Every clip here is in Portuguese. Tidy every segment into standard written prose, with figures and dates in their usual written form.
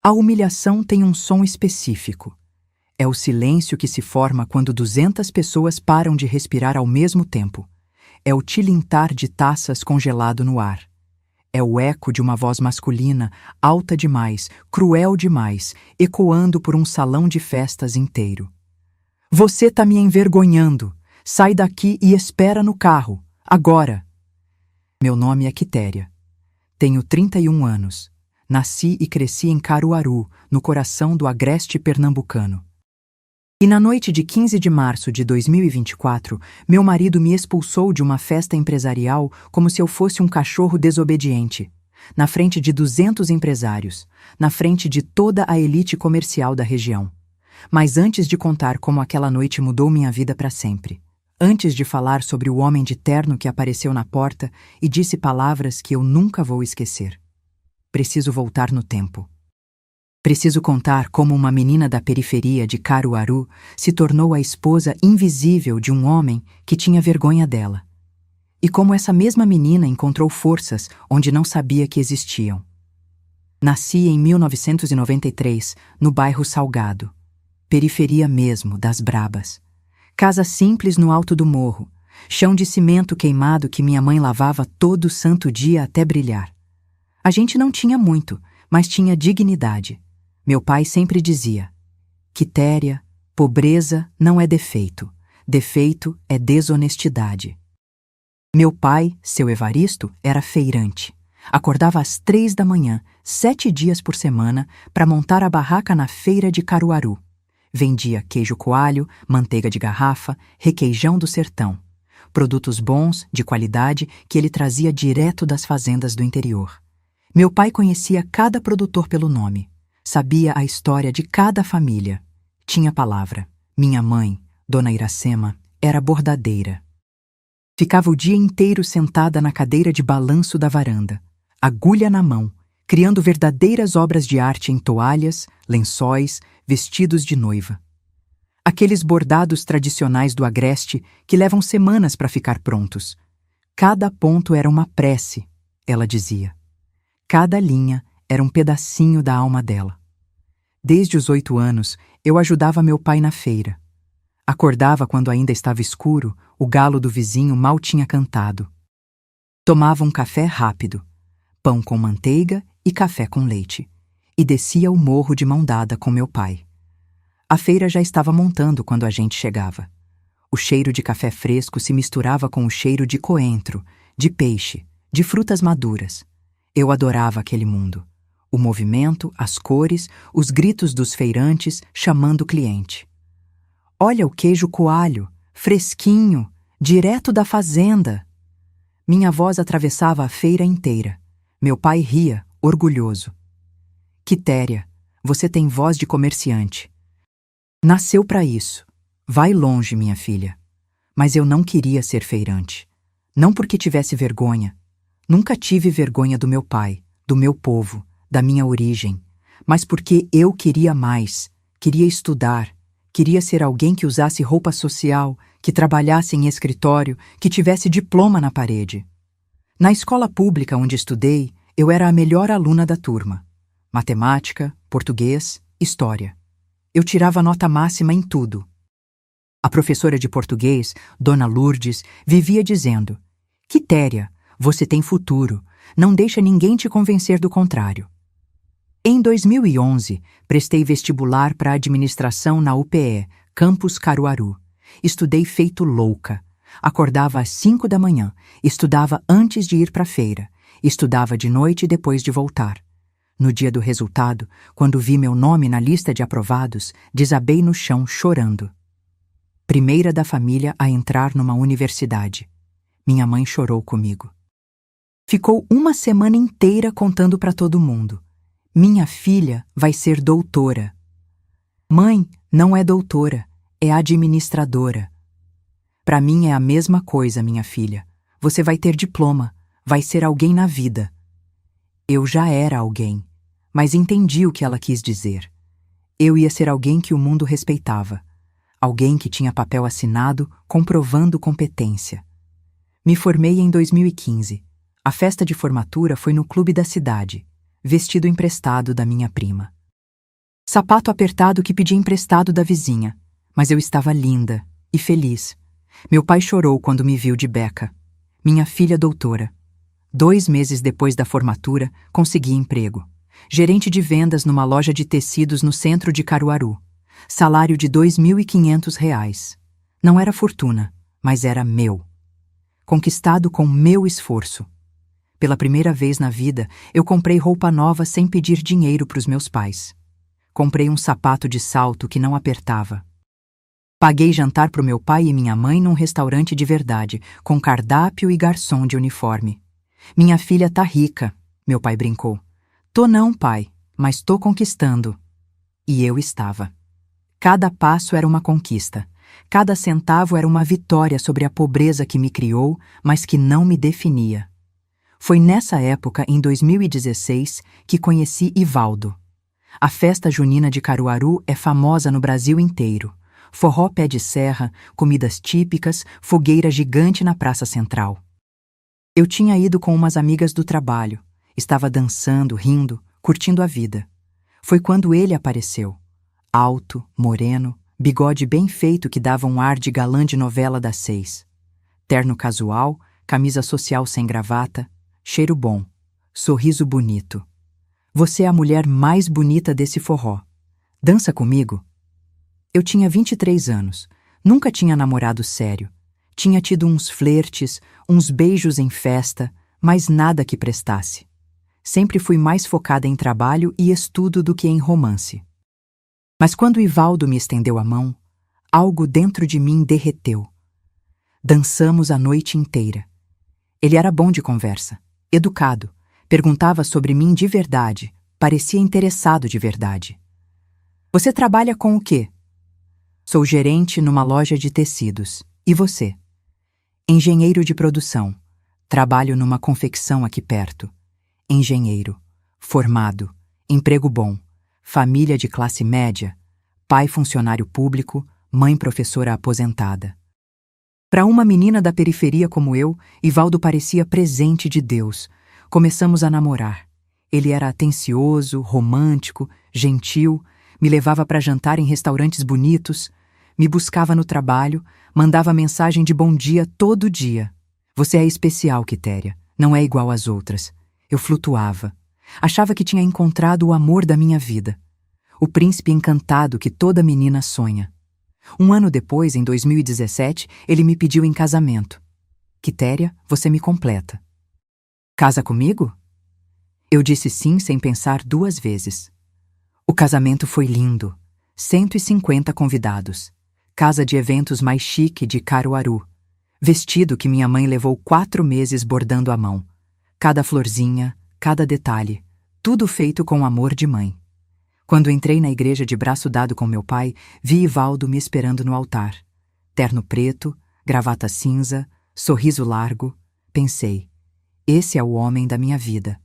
A humilhação tem um som específico. É o silêncio que se forma quando 200 pessoas param de respirar ao mesmo tempo. É o tilintar de taças congelado no ar. É o eco de uma voz masculina, alta demais, cruel demais, ecoando por um salão de festas inteiro. Você tá me envergonhando. Sai daqui e espera no carro. Agora. Meu nome é Quitéria. Tenho 31 anos. Nasci e cresci em Caruaru, no coração do agreste pernambucano. E na noite de 15 de março de 2024, meu marido me expulsou de uma festa empresarial como se eu fosse um cachorro desobediente, na frente de 200 empresários, na frente de toda a elite comercial da região. Mas antes de contar como aquela noite mudou minha vida para sempre, antes de falar sobre o homem de terno que apareceu na porta e disse palavras que eu nunca vou esquecer, preciso voltar no tempo. Preciso contar como uma menina da periferia de Caruaru se tornou a esposa invisível de um homem que tinha vergonha dela. E como essa mesma menina encontrou forças onde não sabia que existiam. Nasci em 1993, no bairro Salgado. Periferia mesmo, das brabas. Casa simples no alto do morro. Chão de cimento queimado que minha mãe lavava todo santo dia até brilhar. A gente não tinha muito, mas tinha dignidade. Meu pai sempre dizia: Quitéria, pobreza não é defeito, defeito é desonestidade. Meu pai, seu Evaristo, era feirante. Acordava às 3 da manhã, 7 dias por semana, para montar a barraca na feira de Caruaru. Vendia queijo coalho, manteiga de garrafa, requeijão do sertão. Produtos bons, de qualidade, que ele trazia direto das fazendas do interior. Meu pai conhecia cada produtor pelo nome. Sabia a história de cada família. Tinha palavra. Minha mãe, Dona Iracema, era bordadeira. Ficava o dia inteiro sentada na cadeira de balanço da varanda, agulha na mão, criando verdadeiras obras de arte em toalhas, lençóis, vestidos de noiva. Aqueles bordados tradicionais do agreste que levam semanas para ficar prontos. Cada ponto era uma prece, ela dizia. Cada linha era um pedacinho da alma dela. Desde os 8 anos, eu ajudava meu pai na feira. Acordava quando ainda estava escuro, o galo do vizinho mal tinha cantado. Tomava um café rápido, pão com manteiga e café com leite, e descia o morro de mão dada com meu pai. A feira já estava montando quando a gente chegava. O cheiro de café fresco se misturava com o cheiro de coentro, de peixe, de frutas maduras. Eu adorava aquele mundo. O movimento, as cores, os gritos dos feirantes chamando o cliente. Olha o queijo coalho, fresquinho, direto da fazenda. Minha voz atravessava a feira inteira. Meu pai ria, orgulhoso. Quitéria, você tem voz de comerciante. Nasceu para isso. Vai longe, minha filha. Mas eu não queria ser feirante. Não porque tivesse vergonha. Nunca tive vergonha do meu pai, do meu povo, da minha origem, mas porque eu queria mais, queria estudar, queria ser alguém que usasse roupa social, que trabalhasse em escritório, que tivesse diploma na parede. Na escola pública onde estudei, eu era a melhor aluna da turma. Matemática, português, história. Eu tirava nota máxima em tudo. A professora de português, Dona Lourdes, vivia dizendo: Quitéria, você tem futuro, não deixa ninguém te convencer do contrário. Em 2011, prestei vestibular para administração na UPE, Campus Caruaru. Estudei feito louca. Acordava às 5 da manhã, estudava antes de ir para a feira, estudava de noite depois de voltar. No dia do resultado, quando vi meu nome na lista de aprovados, desabei no chão chorando. Primeira da família a entrar numa universidade. Minha mãe chorou comigo. Ficou uma semana inteira contando para todo mundo. Minha filha vai ser doutora. Mãe, não é doutora, é administradora. Para mim é a mesma coisa, minha filha. Você vai ter diploma, vai ser alguém na vida. Eu já era alguém, mas entendi o que ela quis dizer. Eu ia ser alguém que o mundo respeitava. Alguém que tinha papel assinado comprovando competência. Me formei em 2015. A festa de formatura foi no clube da cidade, vestido emprestado da minha prima. Sapato apertado que pedi emprestado da vizinha, mas eu estava linda e feliz. Meu pai chorou quando me viu de beca. Minha filha doutora. 2 meses depois da formatura, consegui emprego. Gerente de vendas numa loja de tecidos no centro de Caruaru. Salário de R$ 2.500. Não era fortuna, mas era meu. Conquistado com meu esforço. Pela primeira vez na vida, eu comprei roupa nova sem pedir dinheiro para os meus pais. Comprei um sapato de salto que não apertava. Paguei jantar para o meu pai e minha mãe num restaurante de verdade, com cardápio e garçom de uniforme. Minha filha tá rica, meu pai brincou. Tô não, pai, mas tô conquistando. E eu estava. Cada passo era uma conquista. Cada centavo era uma vitória sobre a pobreza que me criou, mas que não me definia. Foi nessa época, em 2016, que conheci Ivaldo. A festa junina de Caruaru é famosa no Brasil inteiro. Forró pé de serra, comidas típicas, fogueira gigante na Praça Central. Eu tinha ido com umas amigas do trabalho. Estava dançando, rindo, curtindo a vida. Foi quando ele apareceu. Alto, moreno, bigode bem feito que dava um ar de galã de novela das 6. Terno casual, camisa social sem gravata, cheiro bom, sorriso bonito. Você é a mulher mais bonita desse forró. Dança comigo? Eu tinha 23 anos, nunca tinha namorado sério. Tinha tido uns flertes, uns beijos em festa, mas nada que prestasse. Sempre fui mais focada em trabalho e estudo do que em romance. Mas quando Ivaldo me estendeu a mão, algo dentro de mim derreteu. Dançamos a noite inteira. Ele era bom de conversa, educado, perguntava sobre mim de verdade, parecia interessado de verdade. Você trabalha com o quê? Sou gerente numa loja de tecidos. E você? Engenheiro de produção. Trabalho numa confecção aqui perto. Engenheiro. Formado. Emprego bom. Família de classe média. Pai funcionário público, mãe professora aposentada. Para uma menina da periferia como eu, Ivaldo parecia presente de Deus. Começamos a namorar. Ele era atencioso, romântico, gentil, me levava para jantar em restaurantes bonitos, me buscava no trabalho, mandava mensagem de bom dia todo dia. Você é especial, Quitéria, não é igual às outras. Eu flutuava. Achava que tinha encontrado o amor da minha vida. O príncipe encantado que toda menina sonha. 1 ano depois, em 2017, ele me pediu em casamento. Quitéria, você me completa. Casa comigo? Eu disse sim sem pensar 2 vezes. O casamento foi lindo. 150 convidados. Casa de eventos mais chique de Caruaru. Vestido que minha mãe levou 4 meses bordando à mão. Cada florzinha, cada detalhe. Tudo feito com amor de mãe. Quando entrei na igreja de braço dado com meu pai, vi Ivaldo me esperando no altar. Terno preto, gravata cinza, sorriso largo. Pensei, esse é o homem da minha vida.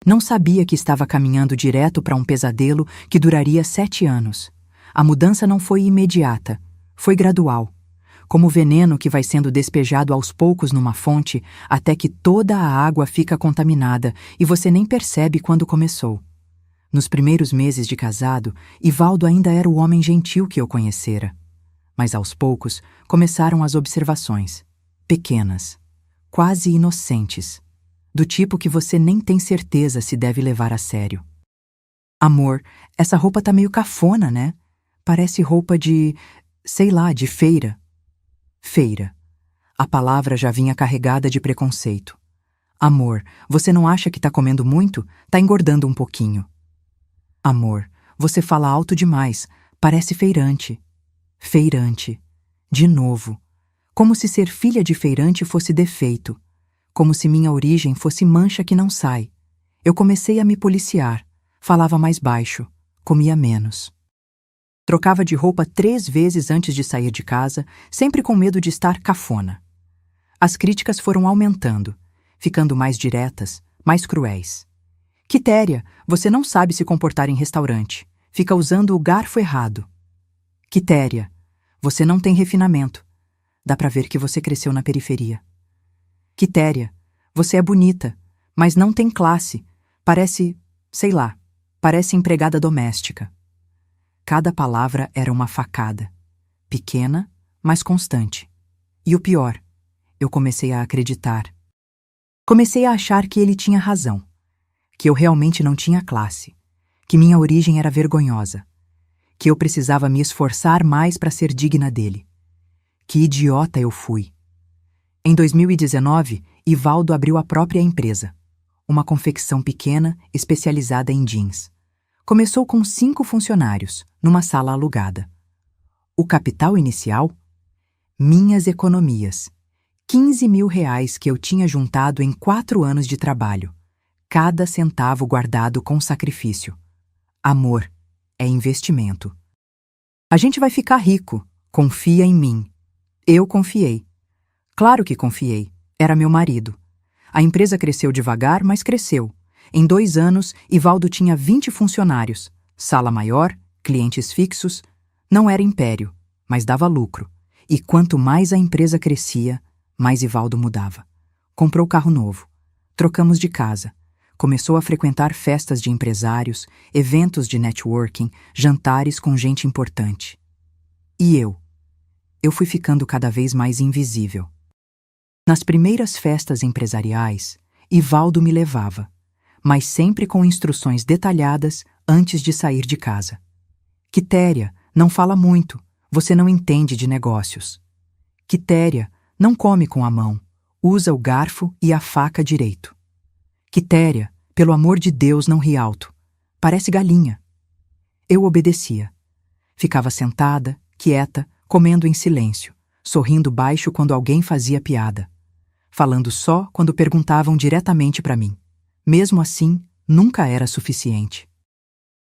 Não sabia que estava caminhando direto para um pesadelo que duraria 7 anos. A mudança não foi imediata, foi gradual. Como o veneno que vai sendo despejado aos poucos numa fonte até que toda a água fica contaminada e você nem percebe quando começou. Nos primeiros meses de casado, Ivaldo ainda era o homem gentil que eu conhecera. Mas aos poucos começaram as observações, pequenas, quase inocentes, do tipo que você nem tem certeza se deve levar a sério. Amor, essa roupa tá meio cafona, né? Parece roupa de, sei lá, de feira. Feira. A palavra já vinha carregada de preconceito. Amor, você não acha que tá comendo muito? Tá engordando um pouquinho. Amor, você fala alto demais, parece feirante. Feirante. De novo. Como se ser filha de feirante fosse defeito. Como se minha origem fosse mancha que não sai. Eu comecei a me policiar. Falava mais baixo. Comia menos. Trocava de roupa 3 vezes antes de sair de casa, sempre com medo de estar cafona. As críticas foram aumentando, ficando mais diretas, mais cruéis. Quitéria, você não sabe se comportar em restaurante. Fica usando o garfo errado. Quitéria, você não tem refinamento. Dá pra ver que você cresceu na periferia. Quitéria, você é bonita, mas não tem classe. Parece, sei lá, parece empregada doméstica. cada palavra era uma facada. Pequena, mas constante. E o pior, eu comecei a acreditar. Comecei a achar que ele tinha razão, que eu realmente não tinha classe, que minha origem era vergonhosa, que eu precisava me esforçar mais para ser digna dele. Que idiota eu fui! Em 2019, Ivaldo abriu a própria empresa, uma confecção pequena especializada em jeans. Começou com 5 funcionários, numa sala alugada. O capital inicial? Minhas economias. R$ 15.000 que eu tinha juntado em 4 anos de trabalho. Cada centavo guardado com sacrifício. Amor é investimento. A gente vai ficar rico. Confia em mim. Eu confiei. Claro que confiei. Era meu marido. A empresa cresceu devagar, mas cresceu. Em 2 anos, Ivaldo tinha 20 funcionários. Sala maior, clientes fixos. Não era império, mas dava lucro. E quanto mais a empresa crescia, mais Ivaldo mudava. Comprou carro novo. Trocamos de casa. Começou a frequentar festas de empresários, eventos de networking, jantares com gente importante. E eu? Eu fui ficando cada vez mais invisível. Nas primeiras festas empresariais, Ivaldo me levava, mas sempre com instruções detalhadas antes de sair de casa. Quitéria, não fala muito, você não entende de negócios. Quitéria, não come com a mão, usa o garfo e a faca direito. Quitéria, pelo amor de Deus, não ri alto, parece galinha. Eu obedecia. Ficava sentada, quieta, comendo em silêncio, sorrindo baixo quando alguém fazia piada, falando só quando perguntavam diretamente para mim. Mesmo assim, nunca era suficiente.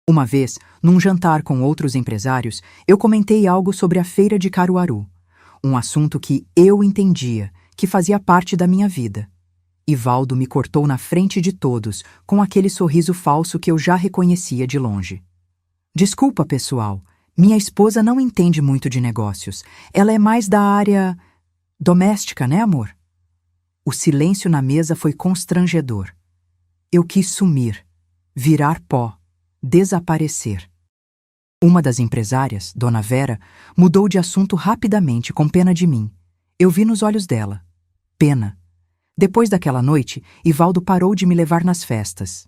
Uma vez, num jantar com outros empresários, eu comentei algo sobre a feira de Caruaru, um assunto que eu entendia, que fazia parte da minha vida. Ivaldo me cortou na frente de todos, com aquele sorriso falso que eu já reconhecia de longe. Desculpa, pessoal, minha esposa não entende muito de negócios. Ela é mais da área doméstica, né, amor? O silêncio na mesa foi constrangedor. Eu quis sumir, virar pó, desaparecer. Uma das empresárias, Dona Vera, mudou de assunto rapidamente com pena de mim. Eu vi nos olhos dela. Pena. Depois daquela noite, Ivaldo parou de me levar nas festas.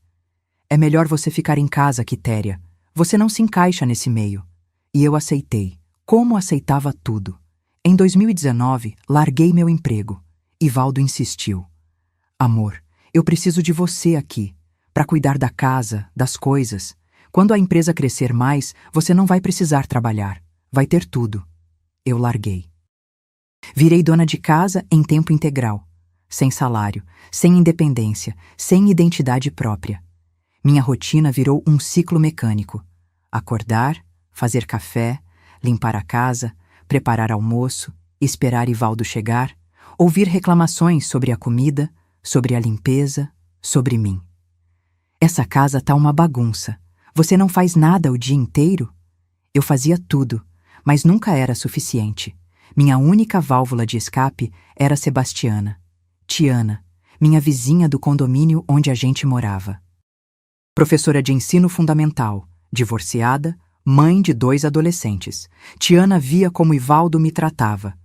É melhor você ficar em casa, Quitéria. Você não se encaixa nesse meio. E eu aceitei. Como aceitava tudo. Em 2019, larguei meu emprego. Ivaldo insistiu. Amor, eu preciso de você aqui, para cuidar da casa, das coisas. Quando a empresa crescer mais, você não vai precisar trabalhar. Vai ter tudo. Eu larguei. Virei dona de casa em tempo integral. Sem salário, sem independência, sem identidade própria. Minha rotina virou um ciclo mecânico. Acordar, fazer café, limpar a casa, preparar almoço, esperar Ivaldo chegar, ouvir reclamações sobre a comida, sobre a limpeza, sobre mim. Essa casa tá uma bagunça. Você não faz nada o dia inteiro? Eu fazia tudo, mas nunca era suficiente. Minha única válvula de escape era Sebastiana. Tiana, minha vizinha do condomínio onde a gente morava. Professora de ensino fundamental, divorciada, mãe de 2 adolescentes. Tiana via como Ivaldo me tratava.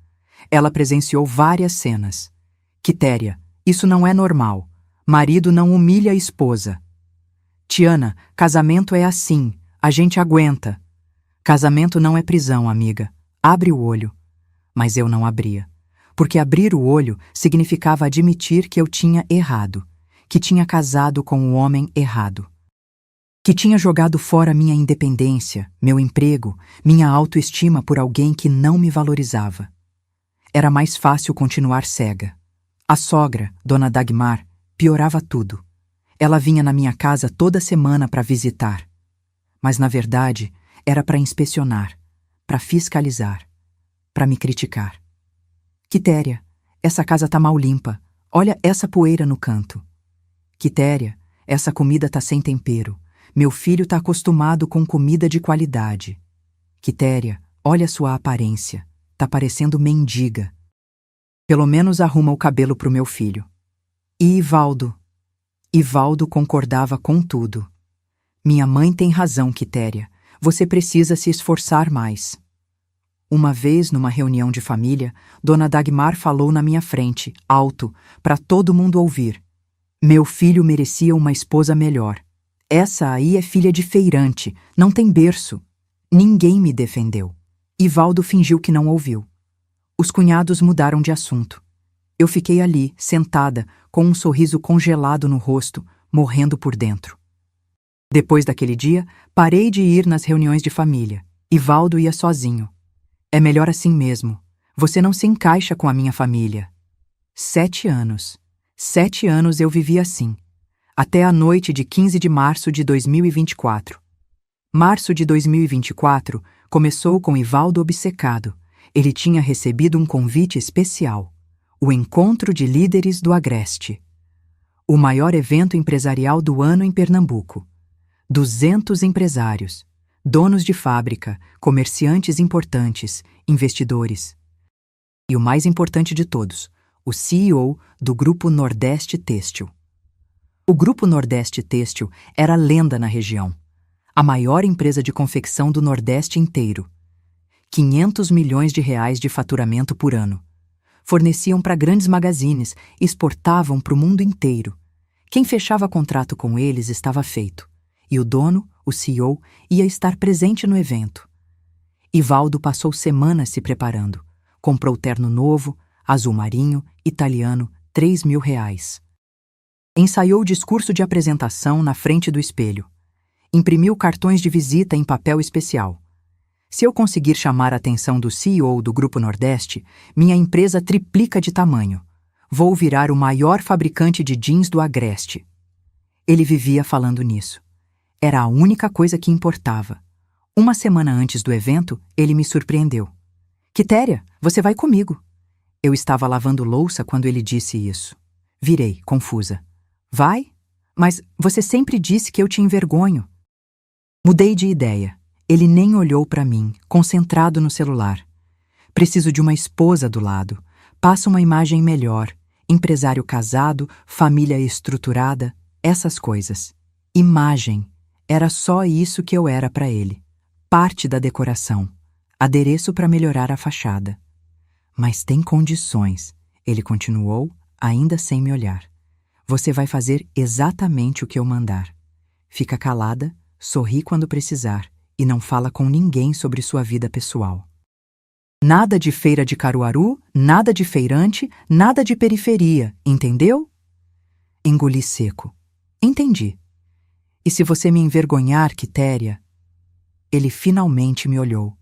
Ela presenciou várias cenas. Quitéria, isso não é normal. Marido não humilha a esposa. Tiana, casamento é assim, a gente aguenta. Casamento não é prisão, amiga. Abre o olho. Mas eu não abria. Porque abrir o olho significava admitir que eu tinha errado, que tinha casado com o homem errado, que tinha jogado fora minha independência, meu emprego, minha autoestima por alguém que não me valorizava. Era mais fácil continuar cega. A sogra, Dona Dagmar, piorava tudo. Ela vinha na minha casa toda semana para visitar. Mas, na verdade, era para inspecionar, para fiscalizar, para me criticar. Quitéria, essa casa tá mal limpa. Olha essa poeira no canto. Quitéria, essa comida tá sem tempero. Meu filho tá acostumado com comida de qualidade. Quitéria, olha sua aparência. Tá parecendo mendiga. Pelo menos arruma o cabelo pro meu filho. E Ivaldo? Ivaldo concordava com tudo. Minha mãe tem razão, Quitéria. Você precisa se esforçar mais. Uma vez, numa reunião de família, Dona Dagmar falou na minha frente, alto, para todo mundo ouvir. Meu filho merecia uma esposa melhor. Essa aí é filha de feirante, não tem berço. Ninguém me defendeu. Ivaldo fingiu que não ouviu. Os cunhados mudaram de assunto. Eu fiquei ali, sentada, com um sorriso congelado no rosto, morrendo por dentro. Depois daquele dia, parei de ir nas reuniões de família. Ivaldo ia sozinho. É melhor assim mesmo. Você não se encaixa com a minha família. 7 anos. 7 anos eu vivi assim. Até a noite de 15 de março de 2024. Março de 2024 começou com Ivaldo obcecado. Ele tinha recebido um convite especial. O Encontro de Líderes do Agreste. O maior evento empresarial do ano em Pernambuco. 200 empresários, donos de fábrica, comerciantes importantes, investidores. E o mais importante de todos, o CEO do Grupo Nordeste Têxtil. O Grupo Nordeste Têxtil era lenda na região. A maior empresa de confecção do Nordeste inteiro. 500 milhões de reais de faturamento por ano. Forneciam para grandes magazines e exportavam para o mundo inteiro. Quem fechava contrato com eles estava feito. E o dono, o CEO, ia estar presente no evento. Ivaldo passou semanas se preparando. Comprou terno novo, azul marinho, italiano, R$ 3.000. Ensaiou o discurso de apresentação na frente do espelho. Imprimiu cartões de visita em papel especial. Se eu conseguir chamar a atenção do CEO do Grupo Nordeste, minha empresa triplica de tamanho. Vou virar o maior fabricante de jeans do Agreste. Ele vivia falando nisso. Era a única coisa que importava. Uma semana antes do evento, ele me surpreendeu. Quitéria, você vai comigo. Eu estava lavando louça quando ele disse isso. Virei, confusa. Vai? Mas você sempre disse que eu te envergonho. Mudei de ideia. Ele nem olhou para mim, concentrado no celular. Preciso de uma esposa do lado. Passa uma imagem melhor. Empresário casado, família estruturada, essas coisas. Imagem. Era só isso que eu era para ele. Parte da decoração. Adereço para melhorar a fachada. Mas tem condições, ele continuou, ainda sem me olhar. Você vai fazer exatamente o que eu mandar. Fica calada, sorri quando precisar e não fala com ninguém sobre sua vida pessoal. Nada de feira de Caruaru, nada de feirante, nada de periferia, entendeu? Engoli seco. Entendi. E se você me envergonhar, Quitéria? Ele finalmente me olhou.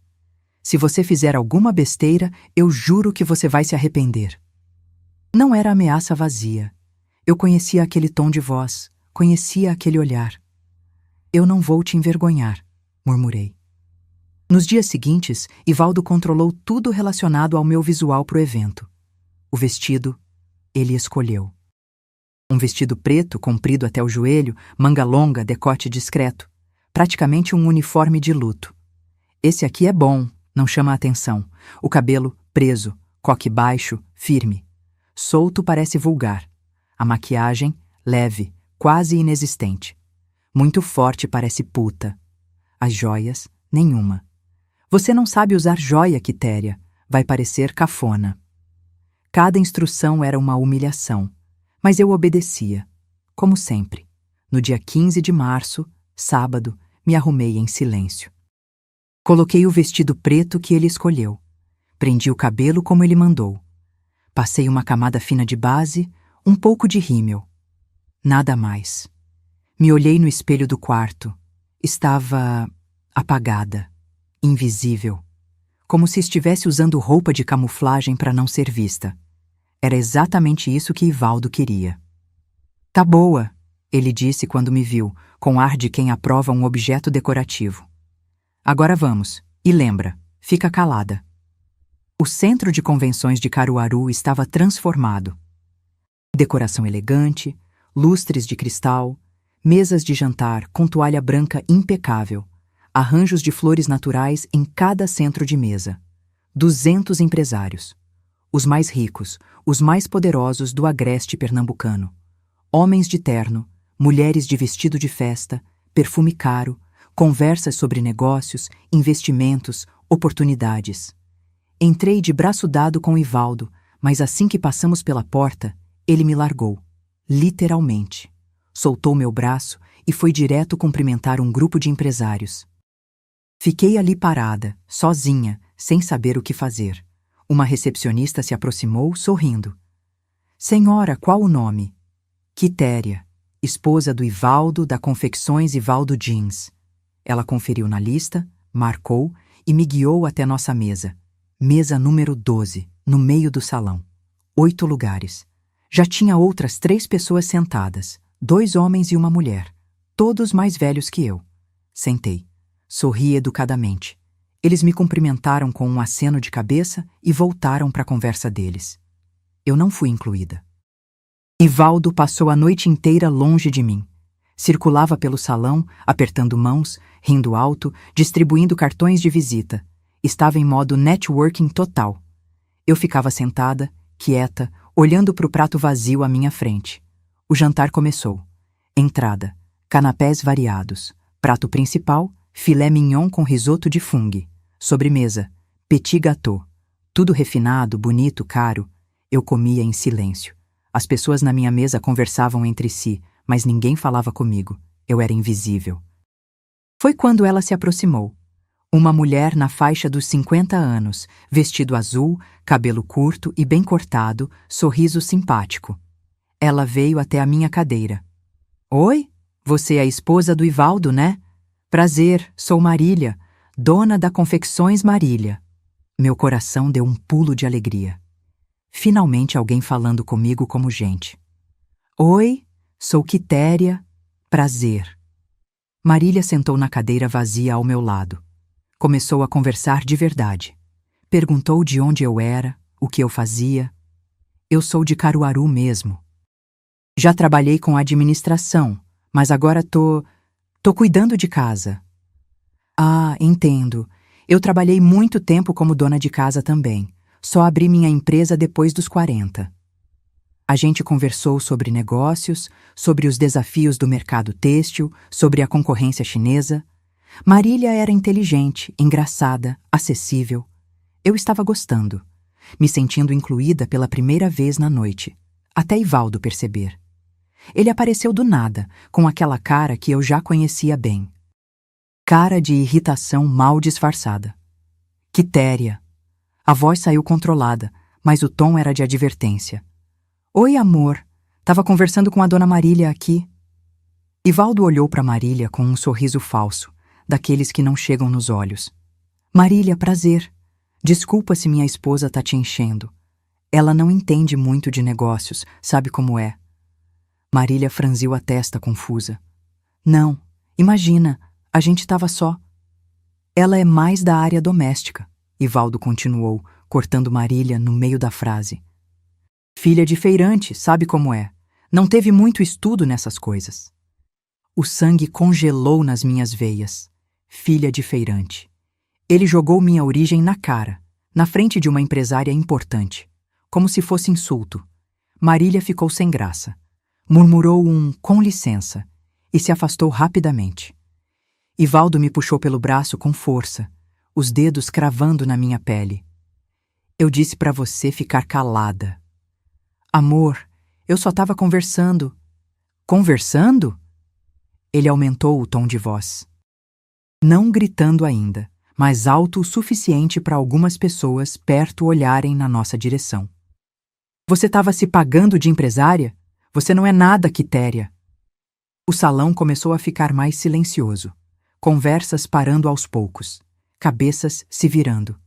Se você fizer alguma besteira, eu juro que você vai se arrepender. Não era ameaça vazia. Eu conhecia aquele tom de voz, conhecia aquele olhar. Eu não vou te envergonhar, murmurei. Nos dias seguintes, Ivaldo controlou tudo relacionado ao meu visual pro evento. O vestido, ele escolheu. Um vestido preto, comprido até o joelho, manga longa, decote discreto. Praticamente um uniforme de luto. Esse aqui é bom, não chama a atenção. O cabelo preso, coque baixo, firme. Solto parece vulgar. A maquiagem, leve, quase inexistente. Muito forte parece puta. As joias, nenhuma. Você não sabe usar joia, Quitéria. Vai parecer cafona. Cada instrução era uma humilhação. Mas eu obedecia, como sempre. No dia 15 de março, sábado, me arrumei em silêncio. Coloquei o vestido preto que ele escolheu. Prendi o cabelo como ele mandou. Passei uma camada fina de base, um pouco de rímel. Nada mais. Me olhei no espelho do quarto. Estava apagada, invisível. Como se estivesse usando roupa de camuflagem para não ser vista. Era exatamente isso que Ivaldo queria. Tá boa, ele disse quando me viu, com ar de quem aprova um objeto decorativo. Agora vamos, e lembra, fica calada. O centro de convenções de Caruaru estava transformado. Decoração elegante, lustres de cristal, mesas de jantar com toalha branca impecável, arranjos de flores naturais em cada centro de mesa. 200 empresários. Os mais ricos, os mais poderosos do agreste pernambucano. Homens de terno, mulheres de vestido de festa, perfume caro, Conversas sobre negócios, investimentos, oportunidades. Entrei de braço dado com Ivaldo, mas assim que passamos pela porta, ele me largou. Literalmente. Soltou meu braço e foi direto cumprimentar um grupo de empresários. Fiquei ali parada, sozinha, sem saber o que fazer. Uma recepcionista se aproximou, sorrindo. Senhora, qual o nome? Quitéria, esposa do Ivaldo, da Confecções Ivaldo Jeans. Ela conferiu na lista, marcou e me guiou até nossa mesa. Mesa número 12, no meio do salão. 8 lugares. Já tinha outras 3 pessoas sentadas, 2 homens e uma mulher, todos mais velhos que eu. Sentei. Sorri educadamente. Eles me cumprimentaram com um aceno de cabeça e voltaram para a conversa deles. Eu não fui incluída. Ivaldo passou a noite inteira longe de mim. Circulava pelo salão, apertando mãos, rindo alto, distribuindo cartões de visita. Estava em modo networking total. Eu ficava sentada, quieta, olhando para o prato vazio à minha frente. O jantar começou. Entrada: canapés variados. Prato principal: filé mignon com risoto de fungo. Sobremesa: petit gâteau. Tudo refinado, bonito, caro. Eu comia em silêncio. As pessoas na minha mesa conversavam entre si, mas ninguém falava comigo. Eu era invisível. Foi quando ela se aproximou. Uma mulher na faixa dos 50 anos, vestido azul, cabelo curto e bem cortado, sorriso simpático. Ela veio até a minha cadeira. Oi, você é a esposa do Ivaldo, né? Prazer, sou Marília, dona da Confecções Marília. Meu coração deu um pulo de alegria. Finalmente alguém falando comigo como gente. Oi, sou Quitéria, prazer. Marília sentou na cadeira vazia ao meu lado. Começou a conversar de verdade. Perguntou de onde eu era, o que eu fazia. Eu sou de Caruaru mesmo. Já trabalhei com administração, mas agora tô cuidando de casa. Ah, entendo. Eu trabalhei muito tempo como dona de casa também. Só abri minha empresa depois dos 40. A gente conversou sobre negócios, sobre os desafios do mercado têxtil, sobre a concorrência chinesa. Marília era inteligente, engraçada, acessível. Eu estava gostando, me sentindo incluída pela primeira vez na noite, até Ivaldo perceber. Ele apareceu do nada, com aquela cara que eu já conhecia bem. Cara de irritação mal disfarçada. Quitéria. A voz saiu controlada, mas o tom era de advertência. Oi, amor. Tava conversando com a dona Marília aqui. Ivaldo olhou para Marília com um sorriso falso, daqueles que não chegam nos olhos. Marília, prazer. Desculpa se minha esposa tá te enchendo. Ela não entende muito de negócios, sabe como é. Marília franziu a testa confusa. Não, imagina, a gente tava só. Ela é mais da área doméstica, Ivaldo continuou, cortando Marília no meio da frase. Filha de feirante, sabe como é. Não teve muito estudo nessas coisas. O sangue congelou nas minhas veias. Filha de feirante. Ele jogou minha origem na cara, na frente de uma empresária importante, como se fosse insulto. Marília ficou sem graça. Murmurou um com licença e se afastou rapidamente. Ivaldo me puxou pelo braço com força, os dedos cravando na minha pele. Eu disse para você ficar calada. Amor, eu só estava conversando. Conversando? Ele aumentou o tom de voz. Não gritando ainda, mas alto o suficiente para algumas pessoas perto olharem na nossa direção. Você estava se pagando de empresária? Você não é nada, Quitéria. O salão começou a ficar mais silencioso. Conversas parando aos poucos. Cabeças se virando.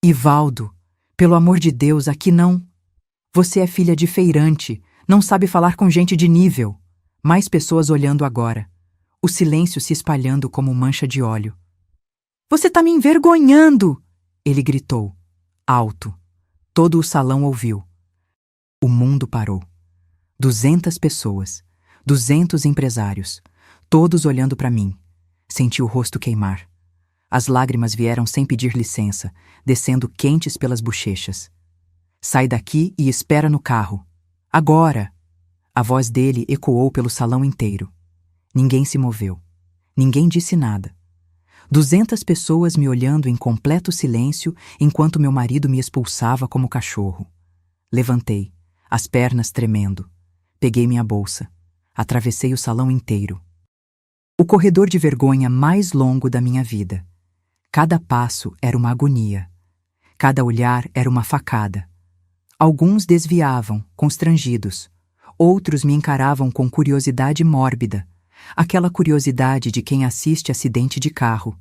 Ivaldo, pelo amor de Deus, aqui não. Você é filha de feirante, não sabe falar com gente de nível. Mais pessoas olhando agora. O silêncio se espalhando como mancha de óleo. Você tá me envergonhando! Ele gritou, alto. Todo o salão ouviu. O mundo parou. 200 pessoas, 200 empresários, todos olhando para mim. Senti o rosto queimar. As lágrimas vieram sem pedir licença, descendo quentes pelas bochechas. Sai daqui e espera no carro. Agora! A voz dele ecoou pelo salão inteiro. Ninguém se moveu. Ninguém disse nada. 200 pessoas me olhando em completo silêncio enquanto meu marido me expulsava como cachorro. Levantei, as pernas tremendo. Peguei minha bolsa. Atravessei o salão inteiro. O corredor de vergonha mais longo da minha vida. Cada passo era uma agonia. Cada olhar era uma facada. Alguns desviavam, constrangidos. Outros me encaravam com curiosidade mórbida. Aquela curiosidade de quem assiste acidente de carro.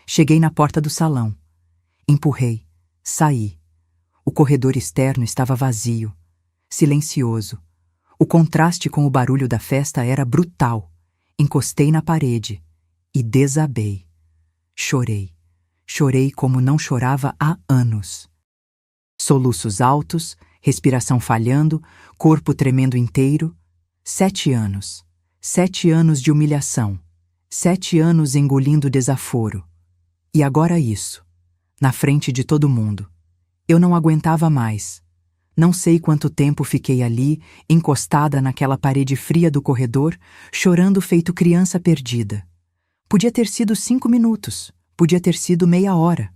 Cheguei na porta do salão. Empurrei. Saí. O corredor externo estava vazio, silencioso. O contraste com o barulho da festa era brutal. Encostei na parede e desabei. Chorei. Chorei como não chorava há anos. Soluços altos, respiração falhando, corpo tremendo inteiro. 7 anos. 7 anos de humilhação. 7 anos engolindo desaforo. E agora isso. Na frente de todo mundo. Eu não aguentava mais. Não sei quanto tempo fiquei ali, encostada naquela parede fria do corredor, chorando feito criança perdida. Podia ter sido 5 minutos, podia ter sido meia hora.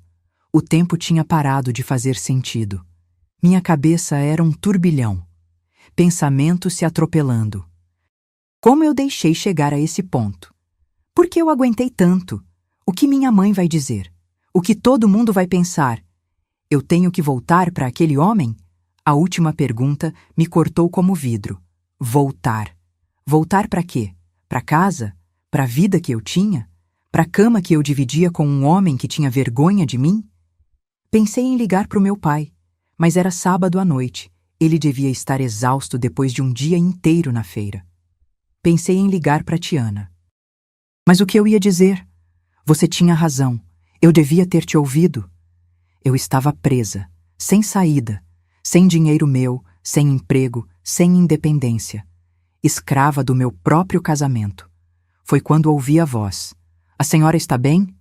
O tempo tinha parado de fazer sentido. Minha cabeça era um turbilhão. Pensamentos se atropelando. Como eu deixei chegar a esse ponto? Por que eu aguentei tanto? O que minha mãe vai dizer? O que todo mundo vai pensar? Eu tenho que voltar para aquele homem? A última pergunta me cortou como vidro. Voltar. Voltar para quê? Para casa? Para a vida que eu tinha? Para a cama que eu dividia com um homem que tinha vergonha de mim? Pensei em ligar para o meu pai, mas era sábado à noite. Ele devia estar exausto depois de um dia inteiro na feira. Pensei em ligar para Tiana. Mas o que eu ia dizer? Você tinha razão. Eu devia ter te ouvido. Eu estava presa, sem saída, sem dinheiro meu, sem emprego, sem independência. Escrava do meu próprio casamento. Foi quando ouvi a voz. A senhora está bem?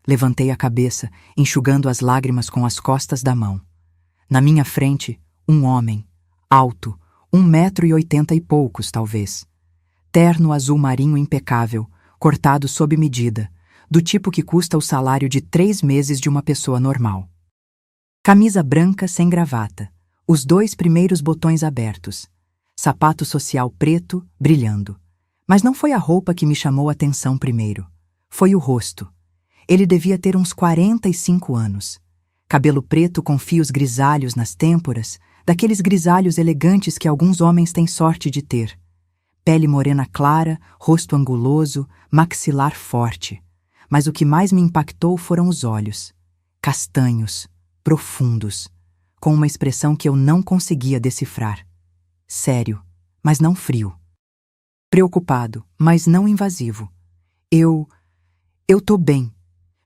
Levantei a cabeça, enxugando as lágrimas com as costas da mão. Na minha frente, um homem, alto, 1,80 m e poucos, talvez. Terno azul marinho impecável, cortado sob medida, do tipo que custa o salário de 3 meses de uma pessoa normal. Camisa branca sem gravata, os 2 primeiros botões abertos, sapato social preto, brilhando. Mas não foi a roupa que me chamou a atenção primeiro. Foi o rosto. Ele devia ter uns 45 anos. Cabelo preto com fios grisalhos nas têmporas, daqueles grisalhos elegantes que alguns homens têm sorte de ter. Pele morena clara, rosto anguloso, maxilar forte. Mas o que mais me impactou foram os olhos. Castanhos, profundos, com uma expressão que eu não conseguia decifrar. Sério, mas não frio. Preocupado, mas não invasivo. Eu tô bem.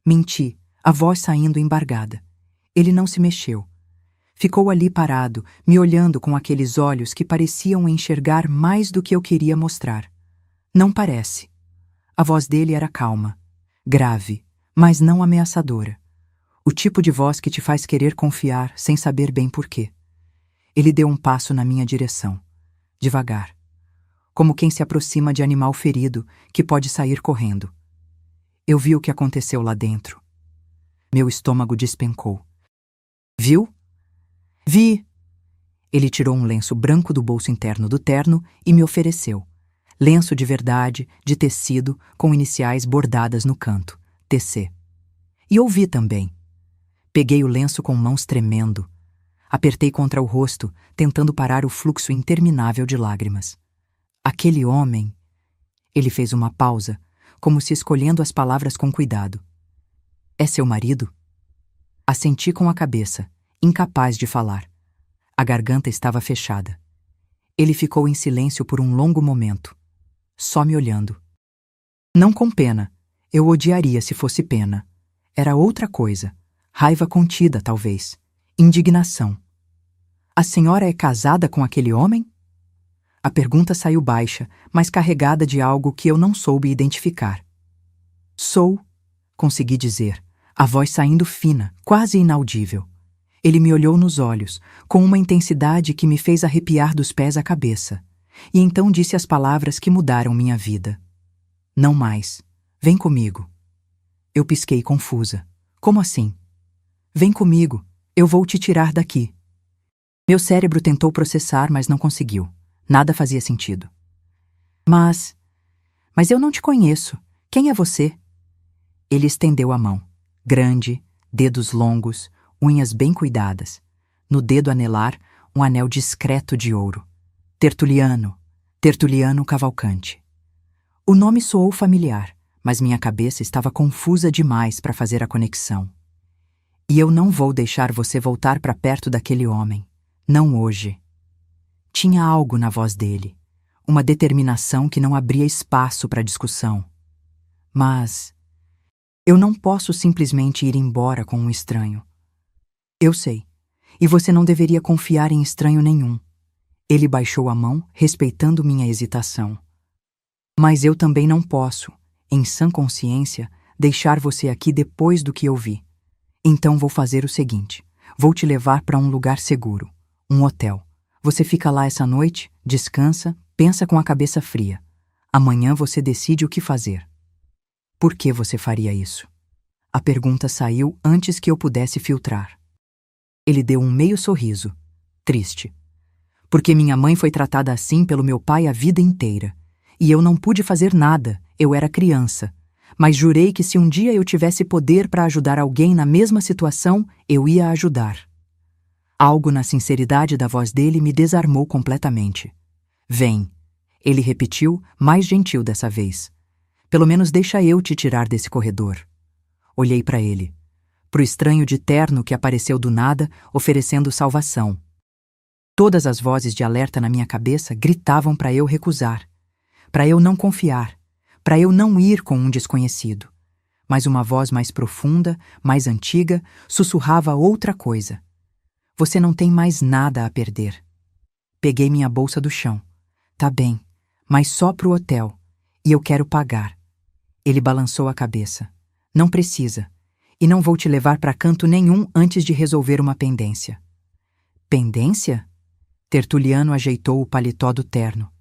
Menti, a voz saindo embargada. Ele não se mexeu. Ficou ali parado, me olhando com aqueles olhos que pareciam enxergar mais do que eu queria mostrar. Não parece. A voz dele era calma, grave, mas não ameaçadora. O tipo de voz que te faz querer confiar sem saber bem por quê. Ele deu um passo na minha direção, devagar, como quem se aproxima de animal ferido que pode sair correndo. Eu vi o que aconteceu lá dentro. Meu estômago despencou. Viu? Vi! Ele tirou um lenço branco do bolso interno do terno e me ofereceu. Lenço de verdade, de tecido, com iniciais bordadas no canto. TC. E ouvi também. Peguei o lenço com mãos tremendo. Apertei contra o rosto, tentando parar o fluxo interminável de lágrimas. Aquele homem... Ele fez uma pausa, como se escolhendo as palavras com cuidado. É seu marido? Assenti com a cabeça, incapaz de falar. A garganta estava fechada. Ele ficou em silêncio por um longo momento, só me olhando. Não com pena. Eu odiaria se fosse pena. Era outra coisa. Raiva contida, talvez. Indignação. A senhora é casada com aquele homem? A pergunta saiu baixa, mas carregada de algo que eu não soube identificar. Sou, consegui dizer, a voz saindo fina, quase inaudível. Ele me olhou nos olhos, com uma intensidade que me fez arrepiar dos pés à cabeça, e então disse as palavras que mudaram minha vida. Não mais. Vem comigo. Eu pisquei confusa. Como assim? Vem comigo, eu vou te tirar daqui. Meu cérebro tentou processar, mas não conseguiu. Nada fazia sentido. Mas eu não te conheço. Quem é você? Ele estendeu a mão. Grande, dedos longos, unhas bem cuidadas. No dedo anelar, um anel discreto de ouro. Tertuliano. Tertuliano Cavalcante. O nome soou familiar, mas minha cabeça estava confusa demais para fazer a conexão. E eu não vou deixar você voltar para perto daquele homem. Não hoje. Tinha algo na voz dele. Uma determinação que não abria espaço para discussão. Mas eu não posso simplesmente ir embora com um estranho. Eu sei. E você não deveria confiar em estranho nenhum. Ele baixou a mão, respeitando minha hesitação. Mas eu também não posso, em sã consciência, deixar você aqui depois do que eu vi. Então vou fazer o seguinte. Vou te levar para um lugar seguro. Um hotel. Você fica lá essa noite, descansa, pensa com a cabeça fria. Amanhã você decide o que fazer. Por que você faria isso? A pergunta saiu antes que eu pudesse filtrar. Ele deu um meio sorriso, triste. Porque minha mãe foi tratada assim pelo meu pai a vida inteira. E eu não pude fazer nada, eu era criança. Mas jurei que se um dia eu tivesse poder para ajudar alguém na mesma situação, eu ia ajudar. Algo na sinceridade da voz dele me desarmou completamente. Vem, ele repetiu, mais gentil dessa vez. Pelo menos deixa eu te tirar desse corredor. Olhei para ele, pro estranho de terno que apareceu do nada, oferecendo salvação. Todas as vozes de alerta na minha cabeça gritavam para eu recusar, para eu não confiar, para eu não ir com um desconhecido. Mas uma voz mais profunda, mais antiga, sussurrava outra coisa. Você não tem mais nada a perder. Peguei minha bolsa do chão. Tá bem, mas só pro hotel. E eu quero pagar. Ele balançou a cabeça. Não precisa. E não vou te levar para canto nenhum antes de resolver uma pendência. Pendência? Tertuliano ajeitou o paletó do terno.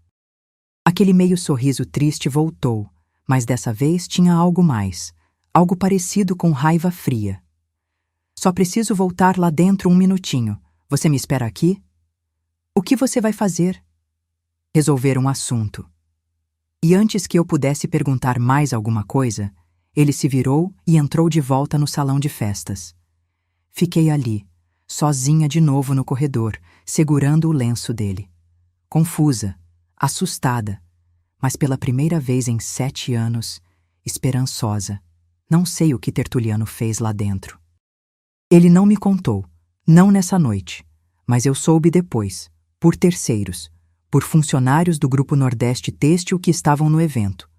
Aquele meio sorriso triste voltou, mas dessa vez tinha algo mais, algo parecido com raiva fria. Só preciso voltar lá dentro um minutinho. Você me espera aqui? O que você vai fazer? Resolver um assunto. E antes que eu pudesse perguntar mais alguma coisa, ele se virou e entrou de volta no salão de festas. Fiquei ali, sozinha de novo no corredor, segurando o lenço dele. Confusa, assustada, mas pela primeira vez em 7 anos, esperançosa. Não sei o que Tertuliano fez lá dentro. Ele não me contou, não nessa noite, mas eu soube depois, por terceiros, por funcionários do Grupo Nordeste Têxtil que estavam no evento,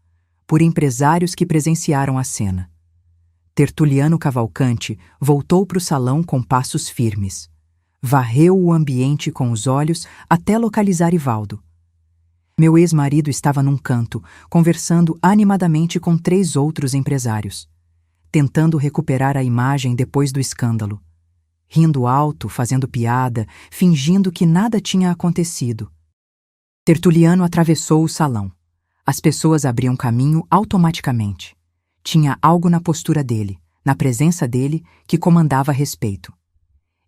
por empresários que presenciaram a cena. Tertuliano Cavalcante voltou para o salão com passos firmes. Varreu o ambiente com os olhos até localizar Ivaldo. Meu ex-marido estava num canto, conversando animadamente com 3 outros empresários, tentando recuperar a imagem depois do escândalo. Rindo alto, fazendo piada, fingindo que nada tinha acontecido. Tertuliano atravessou o salão. As pessoas abriam caminho automaticamente. Tinha algo na postura dele, na presença dele, que comandava respeito.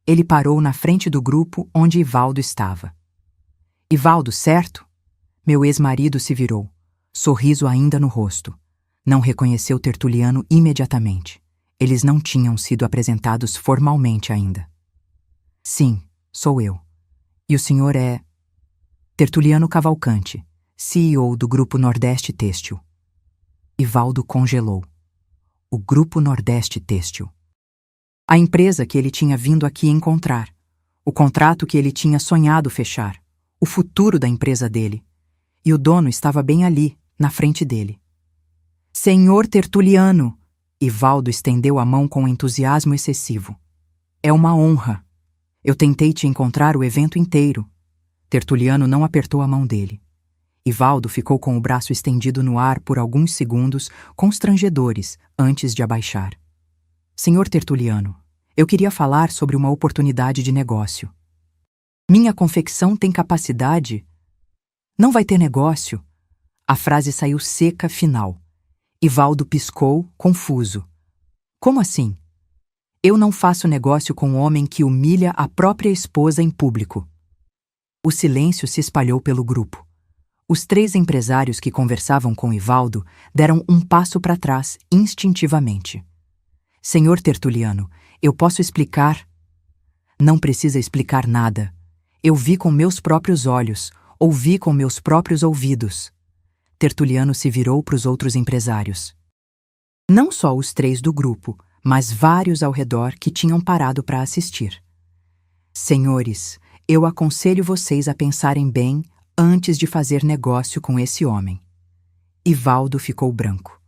Ele parou na frente do grupo onde Ivaldo estava. Ivaldo, certo? Meu ex-marido se virou, sorriso ainda no rosto. Não reconheceu Tertuliano imediatamente. Eles não tinham sido apresentados formalmente ainda. Sim, sou eu. E o senhor é... Tertuliano Cavalcante, CEO do Grupo Nordeste Têxtil. Ivaldo congelou. O Grupo Nordeste Têxtil. A empresa que ele tinha vindo aqui encontrar. O contrato que ele tinha sonhado fechar. O futuro da empresa dele. E o dono estava bem ali, na frente dele. Senhor Tertuliano! Ivaldo estendeu a mão com entusiasmo excessivo. É uma honra. Eu tentei te encontrar o evento inteiro. Tertuliano não apertou a mão dele. Ivaldo ficou com o braço estendido no ar por alguns segundos, constrangedores, antes de abaixar. Senhor Tertuliano, eu queria falar sobre uma oportunidade de negócio. Minha confecção tem capacidade... Não vai ter negócio. A frase saiu seca final. Ivaldo piscou, confuso. Como assim? Eu não faço negócio com um homem que humilha a própria esposa em público. O silêncio se espalhou pelo grupo. Os 3 empresários que conversavam com Ivaldo deram um passo para trás instintivamente. Senhor Tertuliano, eu posso explicar? Não precisa explicar nada. Eu vi com meus próprios olhos, ouvi com meus próprios ouvidos. Tertuliano se virou para os outros empresários. Não só os 3 do grupo, mas vários ao redor que tinham parado para assistir. Senhores, eu aconselho vocês a pensarem bem antes de fazer negócio com esse homem. Ivaldo ficou branco.